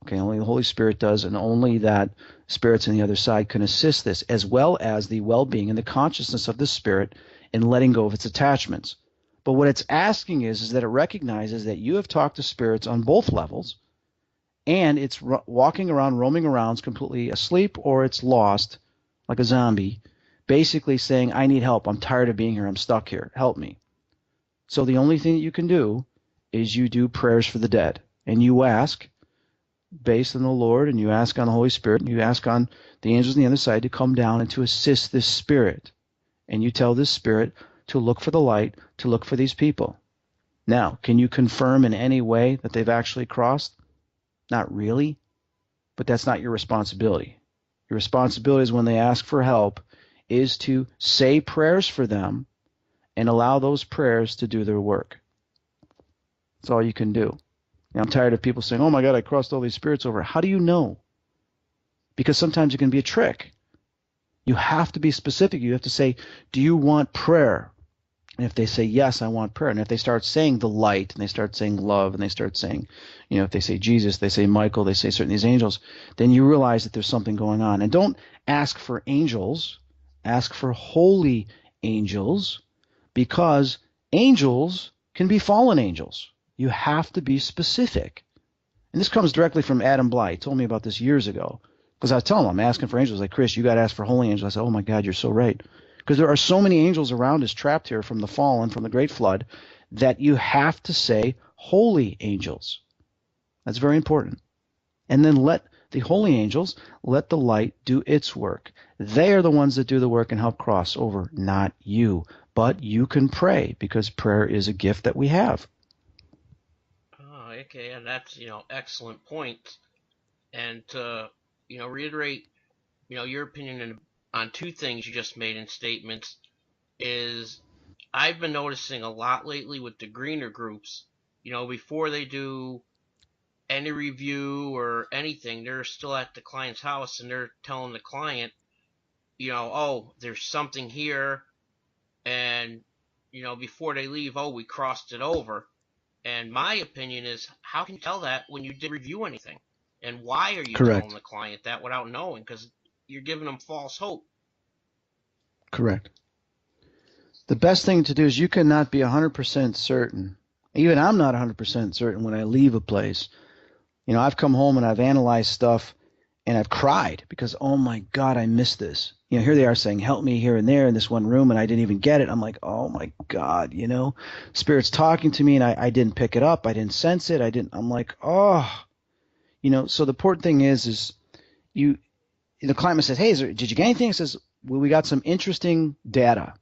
Okay, only the Holy Spirit does, and only that spirits on the other side can assist this, as well as the well-being and the consciousness of the spirit in letting go of its attachments. But what it's asking is that it recognizes that you have talked to spirits on both levels, and it's walking around, roaming around, completely asleep, or it's lost like a zombie, basically saying, I need help. I'm tired of being here. I'm stuck here. Help me. So the only thing that you can do is you do prayers for the dead. And you ask, based on the Lord, and you ask on the Holy Spirit, and you ask on the angels on the other side to come down and to assist this spirit. And you tell this spirit to look for the light, to look for these people. Now, can you confirm in any way that they've actually crossed? Not really, but that's not your responsibility. Your responsibility is when they ask for help is to say prayers for them and allow those prayers to do their work. That's all you can do. And I'm tired of people saying, oh my God, I crossed all these spirits over. How do you know? Because sometimes it can be a trick. You have to be specific. You have to say, do you want prayer? And if they say, yes, I want prayer, and if they start saying the light, and they start saying love, and they start saying, if they say Jesus, they say Michael, they say certain these angels, then you realize that there's something going on. And don't ask for angels, ask for holy angels, because angels can be fallen angels. You have to be specific. And this comes directly from Adam Bly. He told me about this years ago. Because I was telling him, I'm asking for angels. Like, Chris, you got to ask for holy angels. I said, oh my God, you're so right. Because there are so many angels around us trapped here from the fallen, from the great flood, that you have to say holy angels. That's very important. And then let the holy angels, let the light do its work. They are the ones that do the work and help cross over, not you. But you can pray, because prayer is a gift that we have. Oh, okay, and that's, excellent point. And to, reiterate, your opinion on two things you just made in statements is I've been noticing a lot lately with the greener groups, before they do any review or anything, they're still at the client's house and they're telling the client, oh, there's something here. And, before they leave, oh, we crossed it over. And my opinion is, how can you tell that when you didn't review anything? And why are you telling Correct. the client that without knowing? Because you're giving them false hope. Correct. The best thing to do is you cannot be 100% certain. Even I'm not 100% certain when I leave a place. I've come home and I've analyzed stuff and I've cried because, oh my God, I missed this. Here they are saying, help me here and there in this one room, and I didn't even get it. I'm like, oh my God, Spirit's talking to me and I didn't pick it up. I didn't sense it. I'm like, oh, so the important thing is the client says, hey, did you get anything? It says, well, we got some interesting data.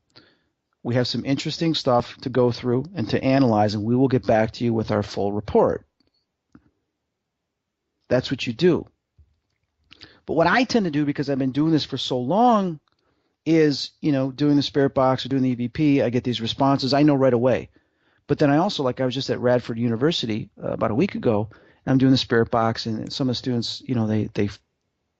We have some interesting stuff to go through and to analyze, and we will get back to you with our full report. That's what you do. But what I tend to do, because I've been doing this for so long, is, doing the spirit box or doing the EVP, I get these responses. I know right away. But then I also, like I was just at Radford University about a week ago, and I'm doing the spirit box, and some of the students,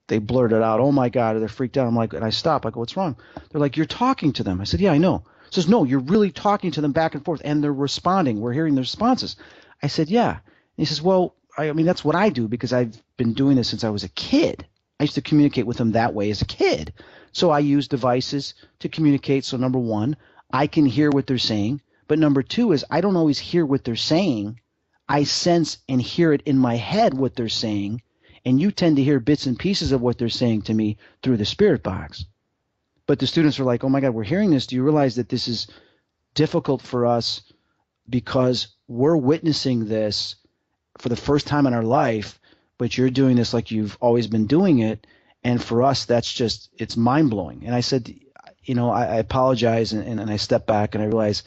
they blurted out, oh my God, or they're freaked out. I'm like, and I stop. I go, what's wrong? They're like, you're talking to them. I said, yeah, I know. He says, no, you're really talking to them back and forth, and they're responding. We're hearing their responses. I said, yeah. And he says, well, I mean, that's what I do because I've been doing this since I was a kid. I used to communicate with them that way as a kid. So I use devices to communicate. So number one, I can hear what they're saying. But number two is I don't always hear what they're saying. I sense and hear it in my head what they're saying. And you tend to hear bits and pieces of what they're saying to me through the spirit box. But the students are like, oh my God, we're hearing this. Do you realize that this is difficult for us because we're witnessing this for the first time in our life, but you're doing this like you've always been doing it. And for us, that's just, it's mind blowing. And I said, I apologize. And I step back and I realize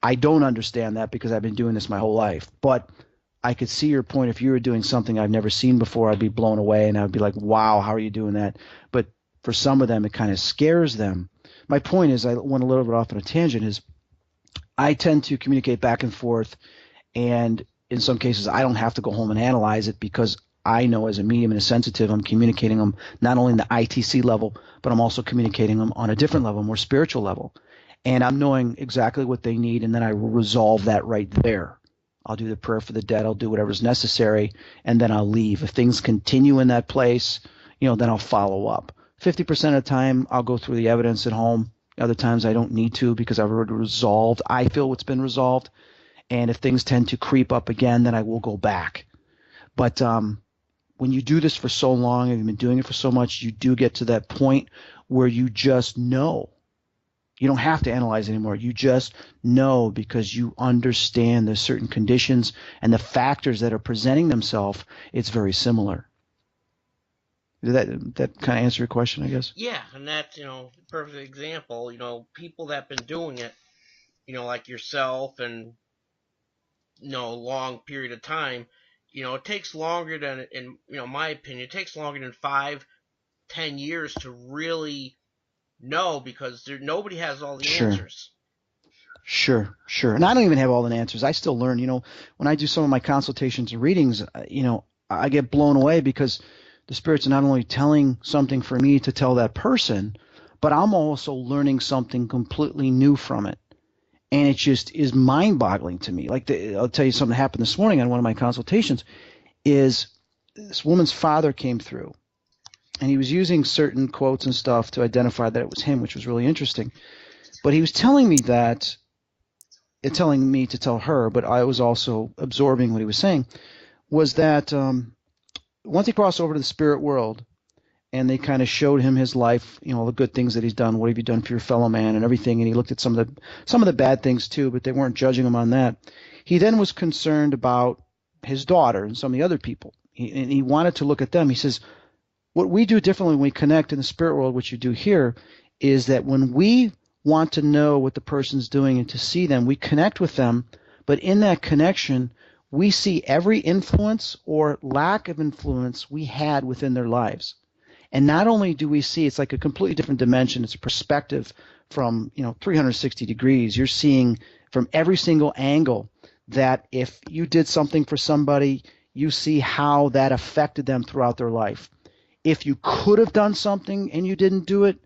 I don't understand that because I've been doing this my whole life. But I could see your point. If you were doing something I've never seen before, I'd be blown away and I'd be like, wow, how are you doing that? But for some of them, it kind of scares them. My point is, I went a little bit off on a tangent, is I tend to communicate back and forth, and in some cases, I don't have to go home and analyze it because I know as a medium and a sensitive, I'm communicating them not only in the ITC level, but I'm also communicating them on a different level, more spiritual level. And I'm knowing exactly what they need, and then I will resolve that right there. I'll do the prayer for the dead. I'll do whatever's necessary, and then I'll leave. If things continue in that place, then I'll follow up. 50% of the time, I'll go through the evidence at home. Other times, I don't need to because I've already resolved. I feel what's been resolved. And if things tend to creep up again, then I will go back. But when you do this for so long and you've been doing it for so much, you do get to that point where you just know. You don't have to analyze anymore. You just know because you understand the certain conditions and the factors that are presenting themselves. It's very similar. Did that kind of answer your question, I guess? Yeah, and that's, perfect example. People that have been doing it, like yourself and, a long period of time, it takes longer than, in, my opinion, it takes longer than 5, 10 years to really know because nobody has all the Sure. answers. Sure. And I don't even have all the answers. I still learn. When I do some of my consultations and readings, I get blown away because the spirits are not only telling something for me to tell that person, but I'm also learning something completely new from it. And it just is mind-boggling to me. Like I'll tell you something that happened this morning on one of my consultations is this woman's father came through, and he was using certain quotes and stuff to identify that it was him, which was really interesting. But he was telling me telling me to tell her, but I was also absorbing what he was saying, was that once he crossed over to the spirit world, and they kind of showed him his life, all the good things that he's done, what have you done for your fellow man and everything, and he looked at some of the bad things too, but they weren't judging him on that. He then was concerned about his daughter and some of the other people, and he wanted to look at them. He says, what we do differently when we connect in the spirit world, which you do here, is that when we want to know what the person's doing and to see them, we connect with them, but in that connection, we see every influence or lack of influence we had within their lives. And not only do we see, it's like a completely different dimension, it's a perspective from 360 degrees. You're seeing from every single angle that if you did something for somebody, you see how that affected them throughout their life. If you could have done something and you didn't do it,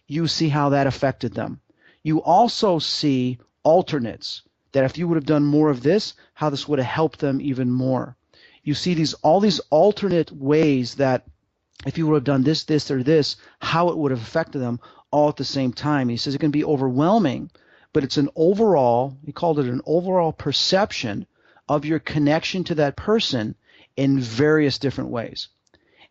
you see how that affected them. You also see alternates, that if you would have done more of this, how this would have helped them even more. You see all these alternate ways that if you would have done this, this, or this, how it would have affected them all at the same time. He says it can be overwhelming, but it's an overall, he called it an overall perception of your connection to that person in various different ways.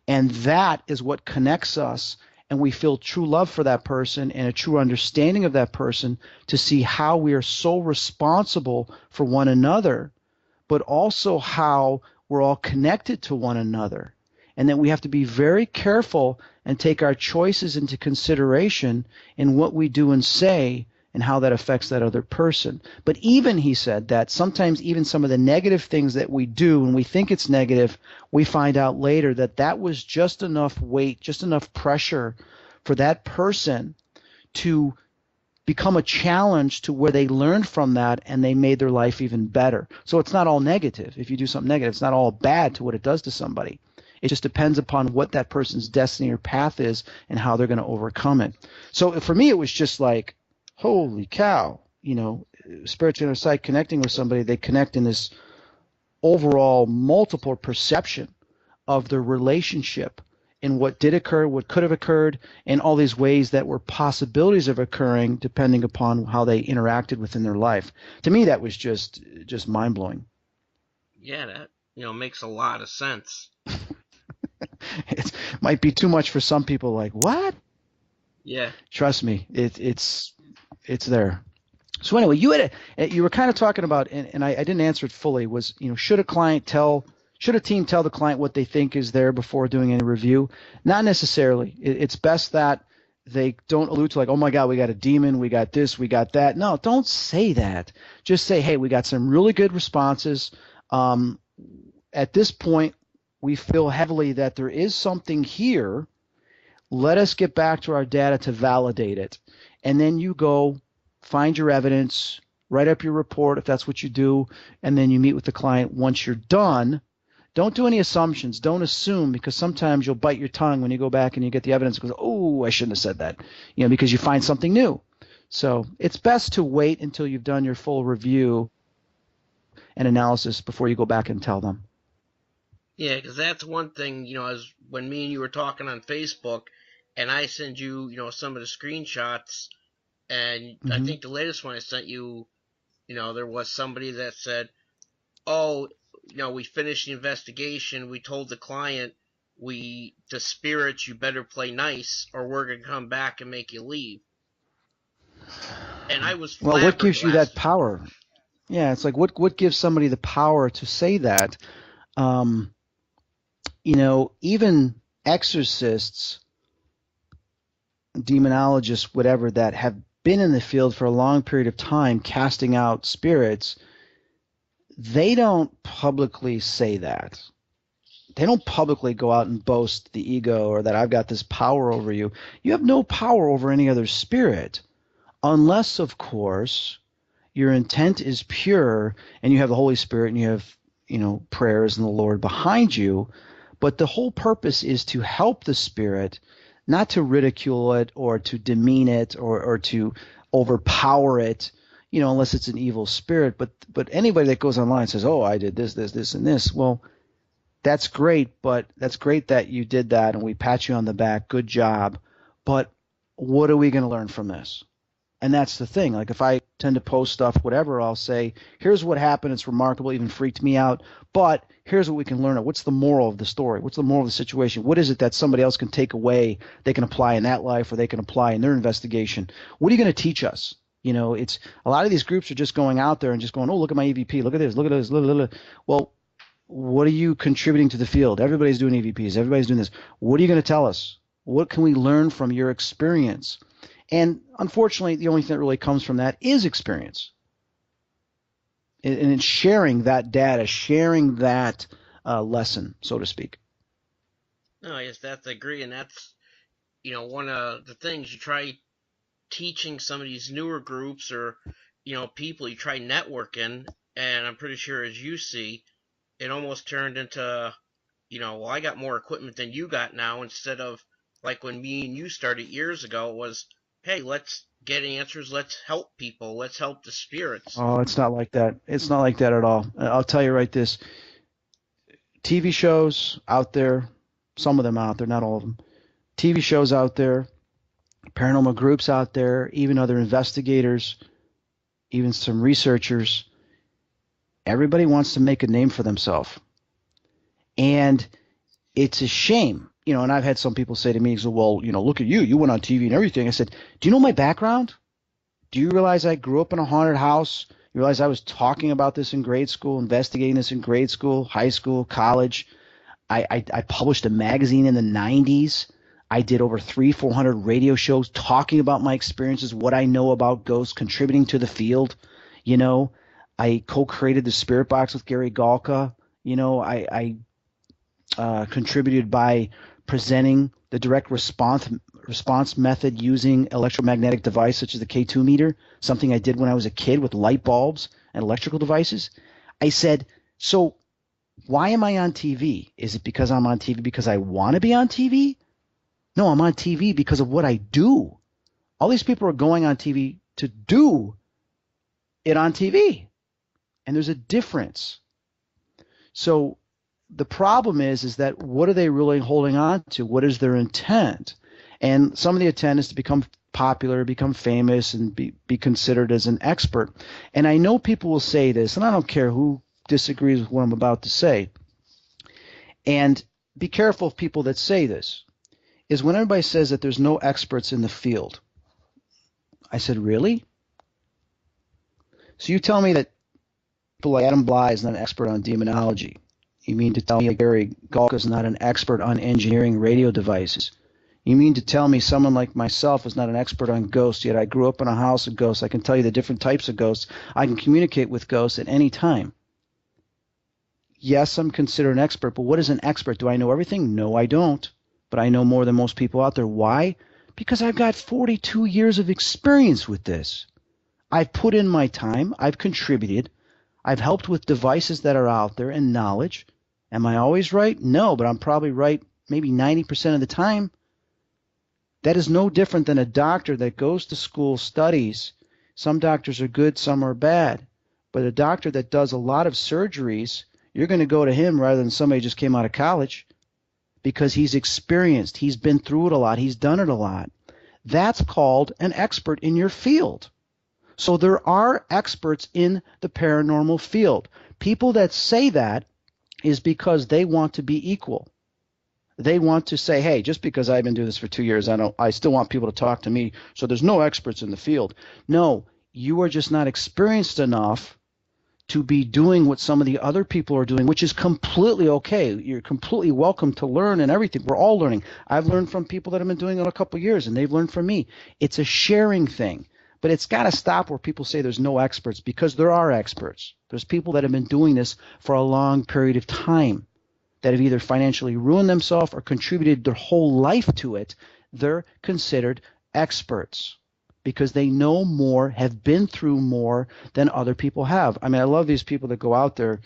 And that is what connects us, and we feel true love for that person and a true understanding of that person to see how we are so responsible for one another, but also how we're all connected to one another. And that we have to be very careful and take our choices into consideration in what we do and say and how that affects that other person. But even, he said, that sometimes even some of the negative things that we do when we think it's negative, we find out later that that was just enough weight, just enough pressure for that person to become a challenge to where they learned from that and they made their life even better. So it's not all negative. If you do something negative, it's not all bad to what it does to somebody. It just depends upon what that person's destiny or path is and how they're going to overcome it. So for me, it was just like, holy cow, spiritual inner sight connecting with somebody, they connect in this overall multiple perception of the relationship and what did occur, what could have occurred, and all these ways that were possibilities of occurring depending upon how they interacted within their life. To me, that was just mind-blowing. Yeah, that makes a lot of sense. It might be too much for some people. Like, what? Yeah. Trust me, it's there. So anyway, you were kind of talking about, and I didn't answer it fully. Was should a team tell the client what they think is there before doing any review? Not necessarily. It's best that they don't allude to like, oh my God, we got a demon, we got this, we got that. No, don't say that. Just say, hey, we got some really good responses. At this point, we feel heavily that there is something here. Let us get back to our data to validate it. And then you go find your evidence, write up your report if that's what you do, and then you meet with the client once you're done. Don't do any assumptions. Don't assume, because sometimes you'll bite your tongue when you go back and you get the evidence and go, oh, I shouldn't have said that, because you find something new. So it's best to wait until you've done your full review and analysis before you go back and tell them. Yeah, because that's one thing, as when me and you were talking on Facebook, and I send you, some of the screenshots, and I think the latest one I sent you, there was somebody that said, oh, we finished the investigation, we told the client, the spirits, you better play nice, or we're going to come back and make you leave. And I was flabbergasted. Well, what gives you that power? Yeah, it's like, what gives somebody the power to say that? Even exorcists, demonologists, whatever, that have been in the field for a long period of time casting out spirits, they don't publicly say that. They don't publicly go out and boast the ego or that I've got this power over you. You have no power over any other spirit unless, of course, your intent is pure and you have the Holy Spirit and you have, prayers and the Lord behind you. But the whole purpose is to help the spirit, not to ridicule it or to demean it or to overpower it. unless it's an evil spirit. But anybody that goes online and says, "Oh, I did this, and this," well, that's great. But that's great that you did that, and we pat you on the back. Good job. But what are we going to learn from this? And that's the thing. Like if I tend to post stuff, whatever, I'll say, here's what happened. It's remarkable, even freaked me out. But here's what we can learn. What's the moral of the story? What's the moral of the situation? What is it that somebody else can take away, they can apply in that life, or they can apply in their investigation? What are you going to teach us? It's a lot of these groups are just going out there and just going, oh, look at my EVP. Look at this. Look at this. Well, what are you contributing to the field? Everybody's doing EVPs. Everybody's doing this. What are you going to tell us? What can we learn from your experience? And unfortunately, the only thing that really comes from that is experience. And it's sharing that data, sharing that lesson, so to speak. No, yes, that's agree, and that's one of the things you try teaching some of these newer groups or people. You try networking, and I'm pretty sure as you see, it almost turned into well, I got more equipment than you got now, instead of like when me and you started years ago. It was, hey, let's get answers. Let's help people. Let's help the spirits. Oh, it's not like that. It's not like that at all. I'll tell you right this. TV shows out there, some of them out there, not all of them. TV shows out there, paranormal groups out there, even other investigators, even some researchers. Everybody wants to make a name for themselves. And it's a shame. And I've had some people say to me, well, look at you. You went on TV and everything. I said, do you know my background? Do you realize I grew up in a haunted house? You realize I was talking about this in grade school, investigating this in grade school, high school, college. I published a magazine in the 90s. I did over 400 radio shows talking about my experiences, what I know about ghosts, contributing to the field. I co-created the Spirit Box with Gary Galka. I contributed by presenting the direct response method using electromagnetic device such as the K2 meter, something I did when I was a kid with light bulbs and electrical devices. I said, so why am I on TV? Is it because I'm on TV because I want to be on TV? No, I'm on TV because of what I do. All these people are going on TV to do it on TV. And there's a difference. So the problem is that what are they really holding on to? What is their intent? And some of the intent is to become popular, become famous, and be considered as an expert. And I know people will say this, and I don't care who disagrees with what I'm about to say. And be careful of people that say this, is when everybody says that there's no experts in the field. I said, really? So you tell me that people like Adam Bly is not an expert on demonology. You mean to tell me Gary Galka is not an expert on engineering radio devices? You mean to tell me someone like myself is not an expert on ghosts, yet I grew up in a house of ghosts. I can tell you the different types of ghosts. I can communicate with ghosts at any time. Yes, I'm considered an expert, but what is an expert? Do I know everything? No, I don't. But I know more than most people out there. Why? Because I've got 42 years of experience with this. I've put in my time. I've contributed. I've helped with devices that are out there and knowledge. Am I always right? No, but I'm probably right maybe 90% of the time. That is no different than a doctor that goes to school, studies. Some doctors are good, some are bad. But a doctor that does a lot of surgeries, you're going to go to him rather than somebody who just came out of college because he's experienced. He's been through it a lot. He's done it a lot. That's called an expert in your field. So there are experts in the paranormal field. People that say that is because they want to be equal. They want to say, hey, just because I've been doing this for 2 years, I still want people to talk to me, so there's no experts in the field. No, you are just not experienced enough to be doing what some of the other people are doing, which is completely okay. You're completely welcome to learn and everything. We're all learning. I've learned from people that have been doing it a couple of years, and they've learned from me. It's a sharing thing. But it's got to stop where people say there's no experts, because there are experts. There's people that have been doing this for a long period of time that have either financially ruined themselves or contributed their whole life to it. They're considered experts because they know more, have been through more than other people have. I mean, I love these people that go out there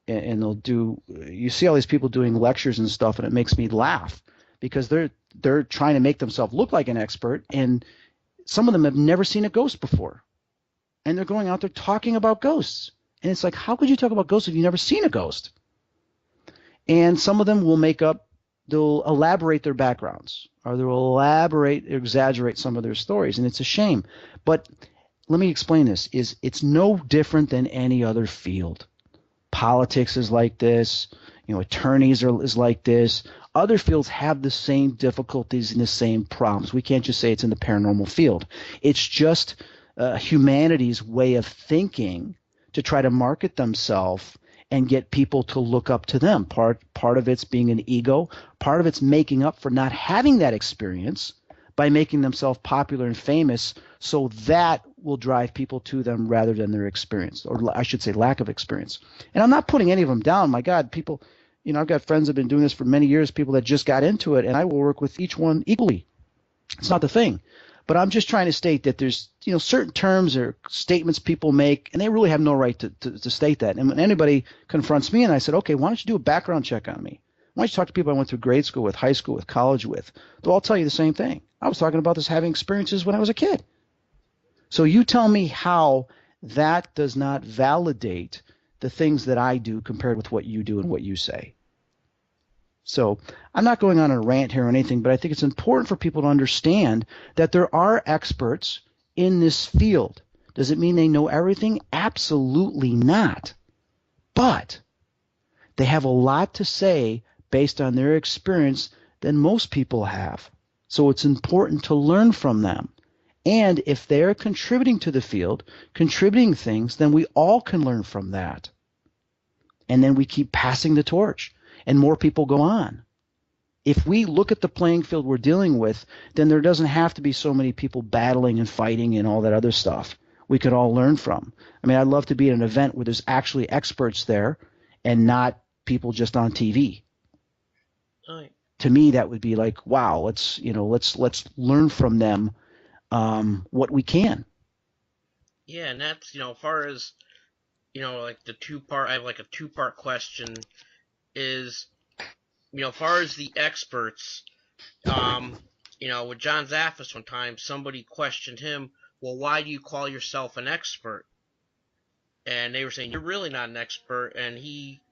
and they'll do – you see all these people doing lectures and stuff, and it makes me laugh because they're trying to make themselves look like an expert, and some of them have never seen a ghost before. and they're going out there talking about ghosts. And it's like, how could you talk about ghosts if you've never seen a ghost? And some of them will they'll elaborate their backgrounds, or they'll exaggerate some of their stories, and it's a shame. But let me explain this. It's no different than any other field. Politics is like this. Attorneys is like this. Other fields have the same difficulties and the same problems. We can't just say it's in the paranormal field. It's just humanity's way of thinking to try to market themselves and get people to look up to them. Part of it's being an ego. Part of it's making up for not having that experience by making themselves popular and famous, so that will drive people to them rather than their experience, or I should say lack of experience. And I'm not putting any of them down. My God, people, I've got friends that have been doing this for many years, people that just got into it, and I will work with each one equally. It's not the thing. But I'm just trying to state that there's, certain terms or statements people make, and they really have no right to state that. And when anybody confronts me and I said, okay, why don't you do a background check on me? Why don't you talk to people I went through grade school with, high school with, college with? They'll all tell you the same thing. I was talking about this having experiences when I was a kid. So you tell me how that does not validate the things that I do compared with what you do and what you say. So I'm not going on a rant here or anything, but I think it's important for people to understand that there are experts in this field. Does it mean they know everything? Absolutely not. But they have a lot to say based on their experience than most people have. So it's important to learn from them. And if they're contributing to the field, contributing things, then we all can learn from that. And then we keep passing the torch, and more people go on. If we look at the playing field we're dealing with, then there doesn't have to be so many people battling and fighting and all that other stuff we could all learn from. I mean, I'd love to be at an event where there's actually experts there and not people just on TV. Right. To me, that would be like, wow, let's learn from them what we can. Yeah, and that's, as far as, like I have like a two-part question is, as far as the experts, with John Zaffis one time, somebody questioned him, well, why do you call yourself an expert? And they were saying, you're really not an expert. And he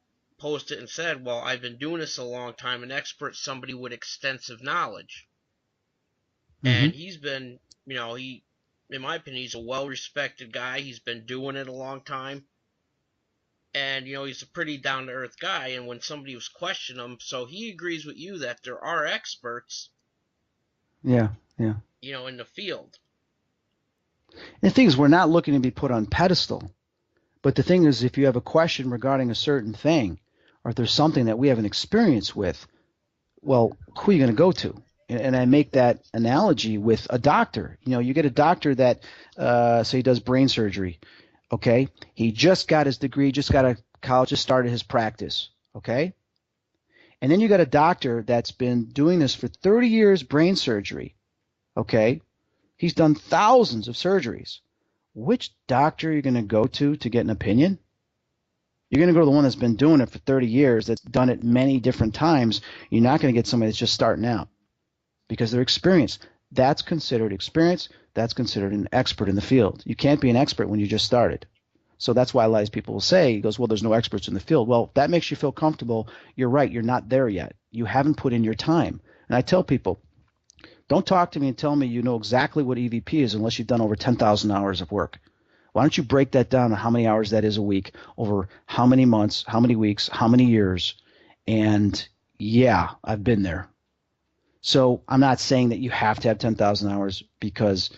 posed it and said, well, I've been doing this a long time. An expert's somebody with extensive knowledge. Mm-hmm. And he's been, in my opinion, he's a well-respected guy. He's been doing it a long time. And, he's a pretty down-to-earth guy. And when somebody was questioning him, so he agrees with you that there are experts. Yeah. In the field. And the thing is, we're not looking to be put on pedestal. But the thing is, if you have a question regarding a certain thing, or if there's something that we have an experience with, well, who are you going to go to? And I make that analogy with a doctor. You get a doctor that, say he does brain surgery. Okay, he just got his degree, just got out of college, just started his practice. Okay, and then you got a doctor that's been doing this for 30 years, brain surgery. Okay, he's done thousands of surgeries. Which doctor are you going to go to get an opinion? You're going to go to the one that's been doing it for 30 years, that's done it many different times. You're not going to get somebody that's just starting out because they're experienced. That's considered experience. That's considered an expert in the field. You can't be an expert when you just started. So that's why a lot of people will say, he goes, well, there's no experts in the field. Well, that makes you feel comfortable. You're right. You're not there yet. You haven't put in your time. And I tell people, don't talk to me and tell me you know exactly what EVP is unless you've done over 10,000 hours of work. Why don't you break that down on how many hours that is a week, over how many months, how many weeks, how many years? And yeah, I've been there. So I'm not saying that you have to have 10,000 hours, because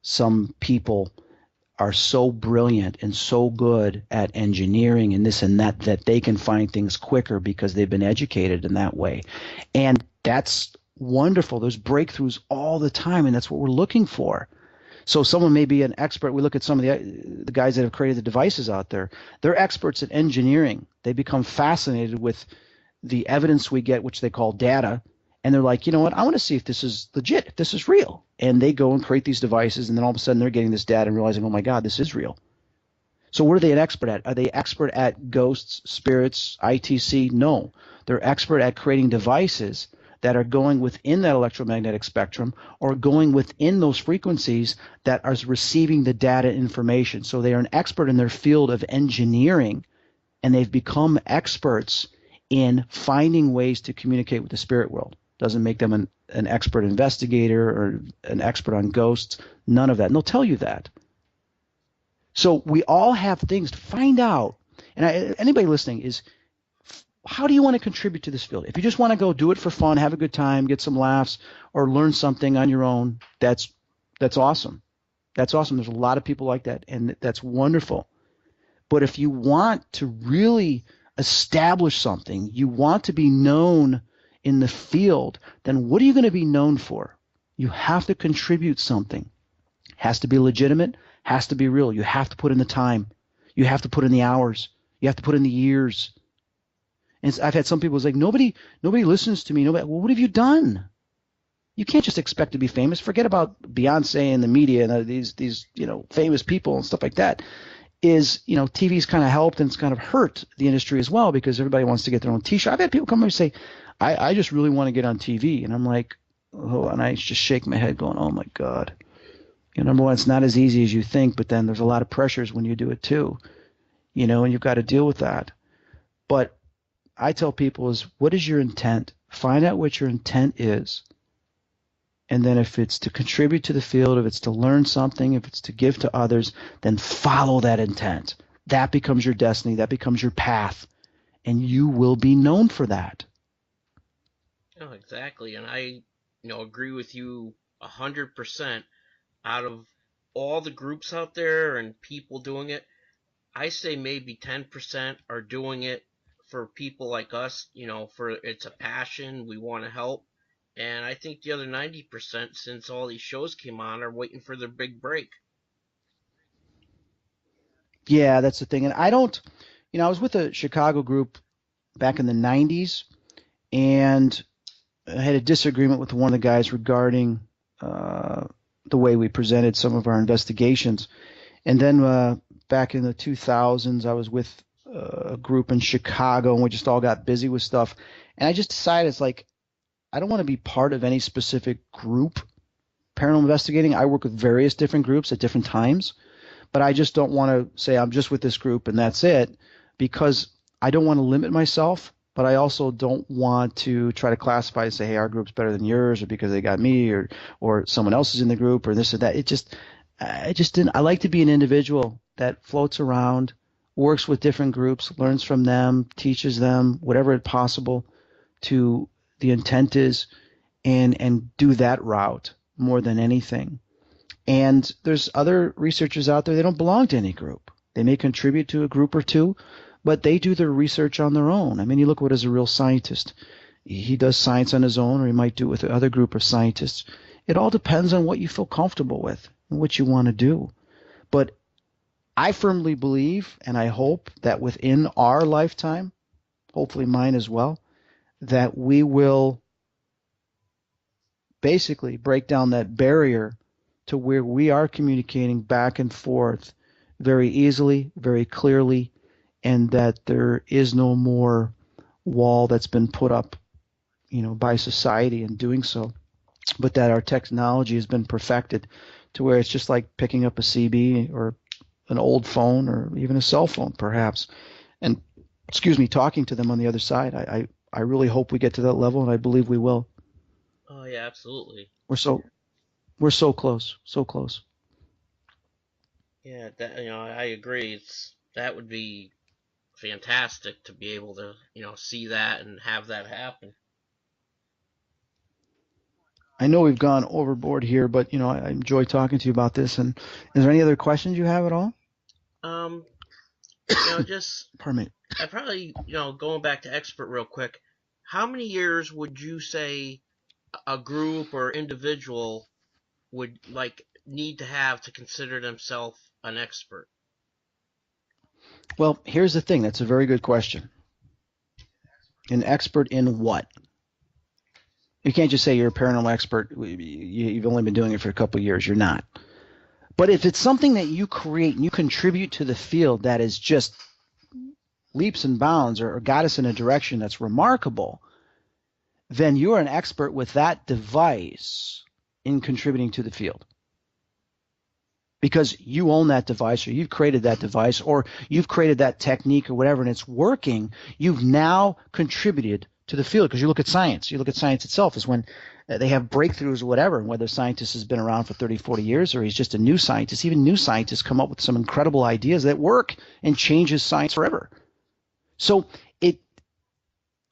some people are so brilliant and so good at engineering and this and that they can find things quicker because they've been educated in that way. And that's wonderful. There's breakthroughs all the time, and that's what we're looking for. So someone may be an expert. We look at some of the guys that have created the devices out there. They're experts at engineering. They become fascinated with the evidence we get, which they call data. And they're like, you know what? I want to see if this is legit, if this is real. And they go and create these devices, and then all of a sudden they're getting this data and realizing, oh my God, this is real. So what are they an expert at? Are they expert at ghosts, spirits, ITC? No. They're expert at creating devices that are going within that electromagnetic spectrum or going within those frequencies that are receiving the data information. So they are an expert in their field of engineering, and they've become experts in finding ways to communicate with the spirit world. Doesn't make them an expert investigator or an expert on ghosts. None of that. And they'll tell you that. So we all have things to find out. And anybody listening is, how do you want to contribute to this field? If you just want to go do it for fun, have a good time, get some laughs, or learn something on your own, that's awesome. That's awesome. There's a lot of people like that, and that's wonderful. But if you want to really establish something, you want to be known in the field, then what are you going to be known for? You have to contribute something. Has to be legitimate, has to be real. You have to put in the time. You have to put in the hours. You have to put in the years. And I've had some people say, nobody listens to me. Well, what have you done? You can't just expect to be famous. Forget about Beyonce and the media and these famous people and stuff like that. TV's kind of helped and it's kind of hurt the industry as well, because everybody wants to get their own T-shirt. I've had people come over and say, I just really want to get on TV. And I'm like, oh, and I just shake my head going, oh my God. Number one, it's not as easy as you think, but then there's a lot of pressures when you do it too, and you've got to deal with that. But I tell people is, what is your intent? Find out what your intent is. And then if it's to contribute to the field, if it's to learn something, if it's to give to others, then follow that intent. That becomes your destiny. That becomes your path. And you will be known for that. Oh, exactly. And I, agree with you 100%. Out of all the groups out there and people doing it, I say maybe 10% are doing it for people like us, for it's a passion, we want to help. And I think the other 90%, since all these shows came on, are waiting for their big break. Yeah, that's the thing. And I was with a Chicago group back in the 90s, and I had a disagreement with one of the guys regarding the way we presented some of our investigations. And then back in the 2000s, I was with a group in Chicago, and we just all got busy with stuff. And I just decided, it's like, I don't want to be part of any specific group paranormal investigating. I work with various different groups at different times, but I just don't want to say I'm just with this group and that's it, because I don't want to limit myself, but I also don't want to try to classify and say, hey, our group's better than yours, or because they got me, or someone else is in the group, or this or that. I just didn't. I like to be an individual that floats around, works with different groups, learns from them, teaches them, whatever possible to the intent is, and do that route more than anything. And there's other researchers out there, they don't belong to any group. They may contribute to a group or two, but they do their research on their own. I mean, you look what is a real scientist. He does science on his own, or he might do it with another group of scientists. It all depends on what you feel comfortable with and what you want to do. But I firmly believe, and I hope that within our lifetime, hopefully mine as well, that we will basically break down that barrier to where we are communicating back and forth very easily, very clearly, and that there is no more wall that's been put up, by society in doing so, but that our technology has been perfected to where it's just like picking up a CB or an old phone or even a cell phone perhaps, and talking to them on the other side. I really hope we get to that level, and I believe we will. Oh yeah, absolutely. We're so close, so close. Yeah, I agree. That would be fantastic to be able to, see that and have that happen. I know we've gone overboard here, but I enjoy talking to you about this. And is there any other questions you have at all? Um, just Pardon me. I probably, going back to expert real quick. How many years would you say a group or individual would need to have to consider themselves an expert? Well, here's the thing. That's a very good question. An expert in what? You can't just say you're a paranormal expert. You've only been doing it for a couple of years. You're not. But if it's something that you create and you contribute to the field that is just leaps and bounds or got us in a direction that's remarkable, then you're an expert with that device in contributing to the field. Because you own that device, or you've created that device, or you've created that technique or whatever, and it's working, you've now contributed to the field. Because you look at science itself is when they have breakthroughs or whatever, and whether a scientist has been around for 30, 40 years or he's just a new scientist, even new scientists come up with some incredible ideas that work and changes science forever. So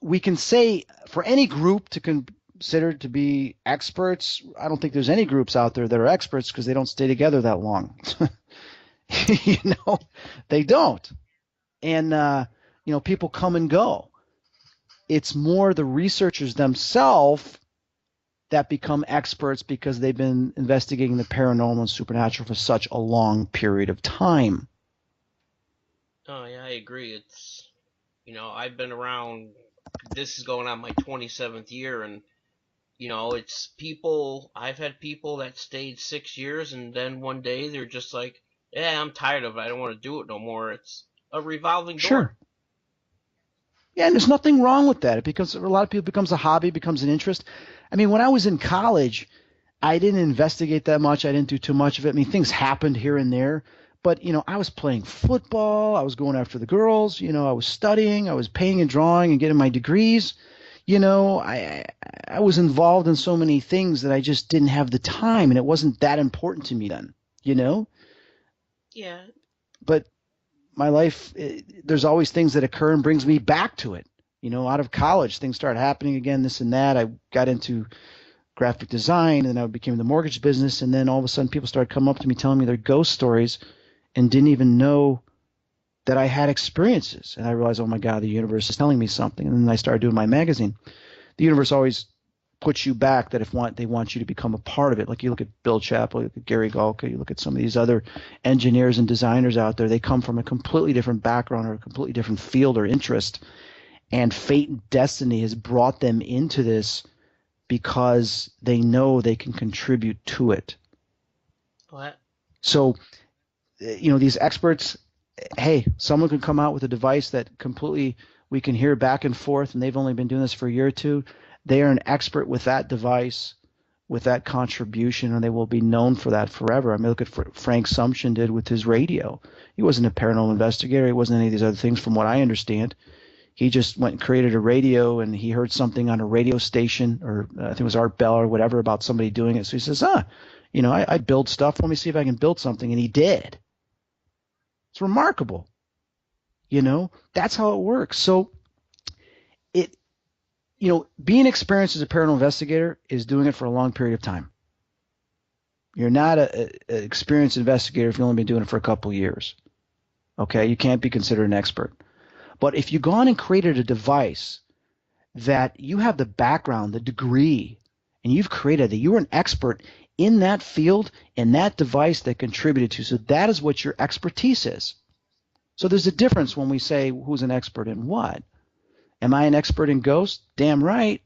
we can say for any group to considered to be experts, I don't think there's any groups out there that are experts because they don't stay together that long. They don't. And, people come and go. It's more the researchers themselves that become experts because they've been investigating the paranormal and supernatural for such a long period of time. Oh, yeah, I agree. It's, I've been around, this is going on my 27th year, and it's people, I've had people that stayed 6 years and then one day they're just like, yeah, I'm tired of it. I don't want to do it no more. It's a revolving door. Sure. Yeah, and there's nothing wrong with that. A lot of people becomes a hobby, becomes an interest. I mean, when I was in college, I didn't investigate that much. I didn't do too much of it. I mean, things happened here and there. But, I was playing football. I was going after the girls. I was studying. I was painting and drawing and getting my degrees. I was involved in so many things that I just didn't have the time, and it wasn't that important to me then, Yeah. But my life, there's always things that occur and brings me back to it. Out of college, things started happening again, this and that. I got into graphic design, and I became the mortgage business, and then all of a sudden people started coming up to me telling me their ghost stories and didn't even know that I had experiences. And I realized, oh my God, the universe is telling me something. And then I started doing my magazine. The universe always puts you back that they want you to become a part of it. Like you look at Bill Chappell, you look at Gary Galka, you look at some of these other engineers and designers out there. They come from a completely different background or a completely different field or interest. And fate and destiny has brought them into this because they know they can contribute to it. What? So, these experts, hey, someone can come out with a device that completely we can hear back and forth, and they've only been doing this for a year or two. They are an expert with that device, with that contribution, and they will be known for that forever. I mean, look at Frank Sumption did with his radio. He wasn't a paranormal investigator. He wasn't any of these other things from what I understand. He just went and created a radio, and he heard something on a radio station, or I think it was Art Bell or whatever, about somebody doing it. So he says, I build stuff. Let me see if I can build something. And he did. It's remarkable. That's how it works. So being experienced as a paranormal investigator is doing it for a long period of time. You're not an experienced investigator if you've only been doing it for a couple of years. Okay? You can't be considered an expert. But if you've gone and created a device that you have the background, the degree, and you've created that, you're an expert in that field and that device that contributed to. So that is what your expertise is. So there's a difference when we say who's an expert in what. Am I an expert in ghosts? Damn right,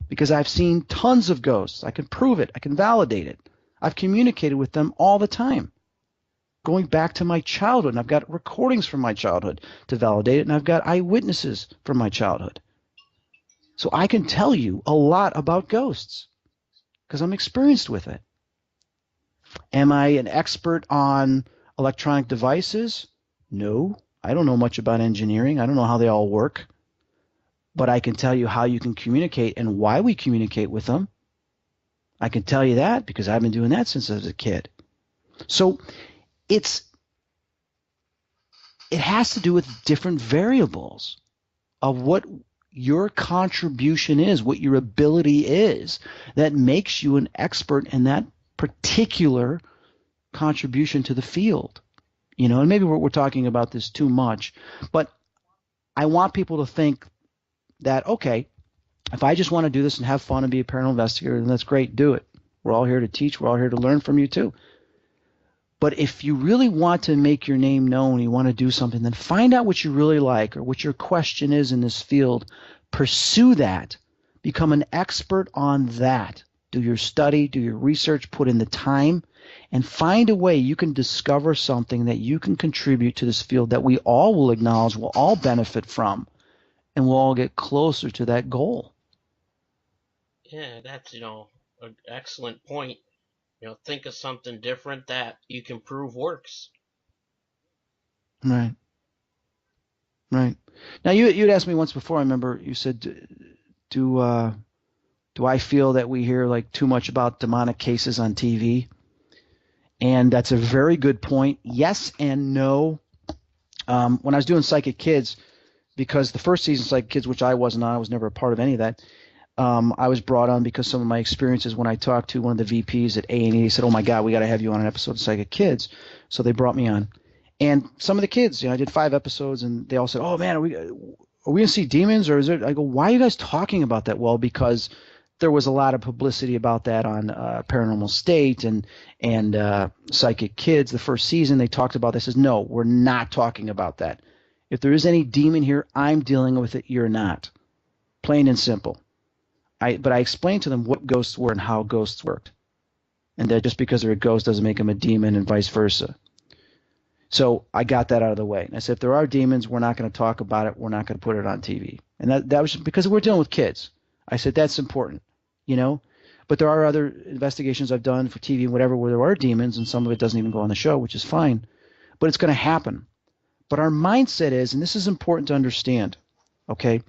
because I've seen tons of ghosts. I can prove it. I can validate it. I've communicated with them all the time. Going back to my childhood, and I've got recordings from my childhood to validate it, and I've got eyewitnesses from my childhood. So I can tell you a lot about ghosts because I'm experienced with it. Am I an expert on electronic devices? No, I don't know much about engineering. I don't know how they all work. But I can tell you how you can communicate and why we communicate with them. I can tell you that because I've been doing that since I was a kid. So it has to do with different variables of what your contribution is, what your ability is, that makes you an expert in that particular contribution to the field. And maybe we're talking about this too much, but I want people to think that, okay, if I just want to do this and have fun and be a paranormal investigator, then that's great, do it. We're all here to teach. We're all here to learn from you too. But if you really want to make your name known, you want to do something, then find out what you really like or what your question is in this field. Pursue that. Become an expert on that. Do your study, do your research, put in the time, and find a way you can discover something that you can contribute to this field that we all will acknowledge, will all benefit from, and we'll all get closer to that goal. Yeah, that's, an excellent point. Think of something different that you can prove works. Right. Right. Now you'd asked me once before. I remember you said, do I feel that we hear like too much about demonic cases on TV? And that's a very good point. Yes and no. When I was doing Psychic Kids, because the first season of Psychic Kids, which I wasn't on, I was never a part of any of that. I was brought on because some of my experiences when I talked to one of the VPs at A&E, they said, "Oh my God, we got to have you on an episode of Psychic Kids." So they brought me on, and some of the kids, I did 5 episodes, and they all said, "Oh man, are we gonna see demons, or is it?" I go, "Why are you guys talking about that?" Well, because there was a lot of publicity about that on Paranormal State and Psychic Kids. The first season, they talked about this. Says, "No, we're not talking about that. If there is any demon here, I'm dealing with it. You're not. Plain and simple." But I explained to them what ghosts were and how ghosts worked, and that just because they're a ghost doesn't make them a demon, and vice versa. So I got that out of the way. And I said, if there are demons, we're not going to talk about it. We're not going to put it on TV. And that was because we're dealing with kids. I said, that's important, But there are other investigations I've done for TV and whatever where there are demons, and some of it doesn't even go on the show, which is fine. But it's going to happen. But our mindset is, and this is important to understand, okay,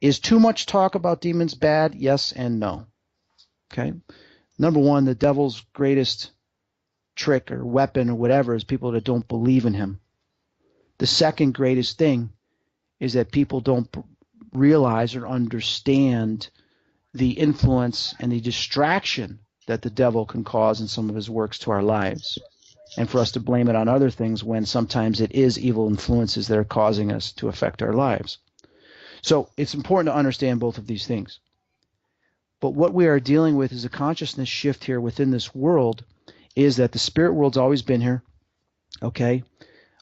is too much talk about demons bad? Yes and no. Okay? Number one, the devil's greatest trick or weapon or whatever is people that don't believe in him. The second greatest thing is that people don't realize or understand the influence and the distraction that the devil can cause in some of his works to our lives, and for us to blame it on other things when sometimes it is evil influences that are causing us to affect our lives. So it's important to understand both of these things. But what we are dealing with is a consciousness shift here within this world, is that the spirit world's always been here, okay?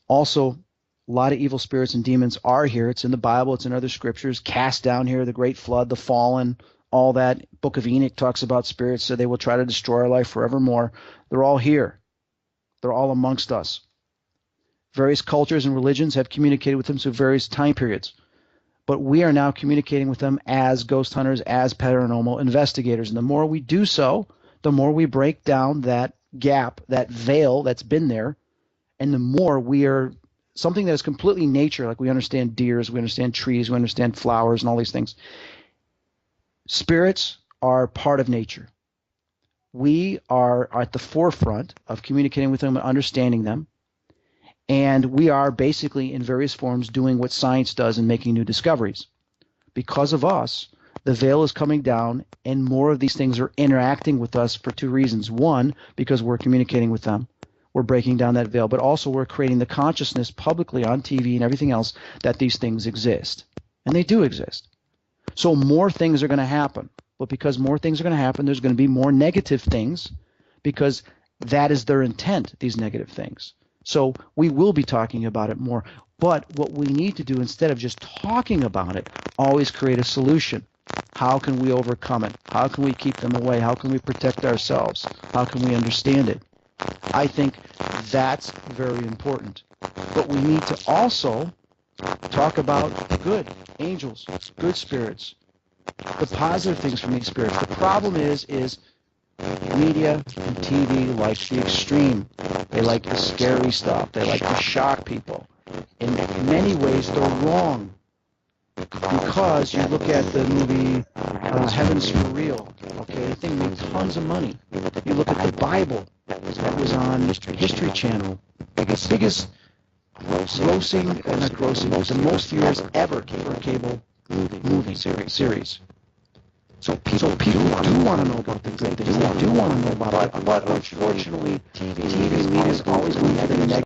Also, a lot of evil spirits and demons are here. It's in the Bible. It's in other scriptures. Cast down here, the great flood, the fallen, all that. Book of Enoch talks about spirits, so they will try to destroy our life forevermore. They're all here. They're all amongst us. Various cultures and religions have communicated with them through various time periods. But we are now communicating with them as ghost hunters, as paranormal investigators. And the more we do so, the more we break down that gap, that veil that's been there, and the more we are something that is completely nature, like we understand deers, we understand trees, we understand flowers and all these things. Spirits are part of nature. We are at the forefront of communicating with them and understanding them. And we are basically in various forms doing what science does and making new discoveries. Because of us, the veil is coming down, and more of these things are interacting with us for 2 reasons. One, because we're communicating with them. We're breaking down that veil, but also we're creating the consciousness publicly on TV and everything else that these things exist. And they do exist. So more things are going to happen. But because more things are going to happen, there's going to be more negative things, because that is their intent, these negative things. So we will be talking about it more. But what we need to do, instead of just talking about it, always create a solution. How can we overcome it? How can we keep them away? How can we protect ourselves? How can we understand it? I think that's very important. But we need to also talk about good angels, good spirits, the positive things from these spirits. The problem is media and TV like the extreme. They like the scary stuff. They like to shock people. In many ways, they're wrong. Because you look at the movie Heaven's for Real, okay, the thing made tons of money. You look at the Bible that was on History Channel, biggest grossing, not grossing, the most viewers ever for a cable movie series. So people do want to know about the good things. They do want to know about it. But unfortunately, TV media is always going to have a negative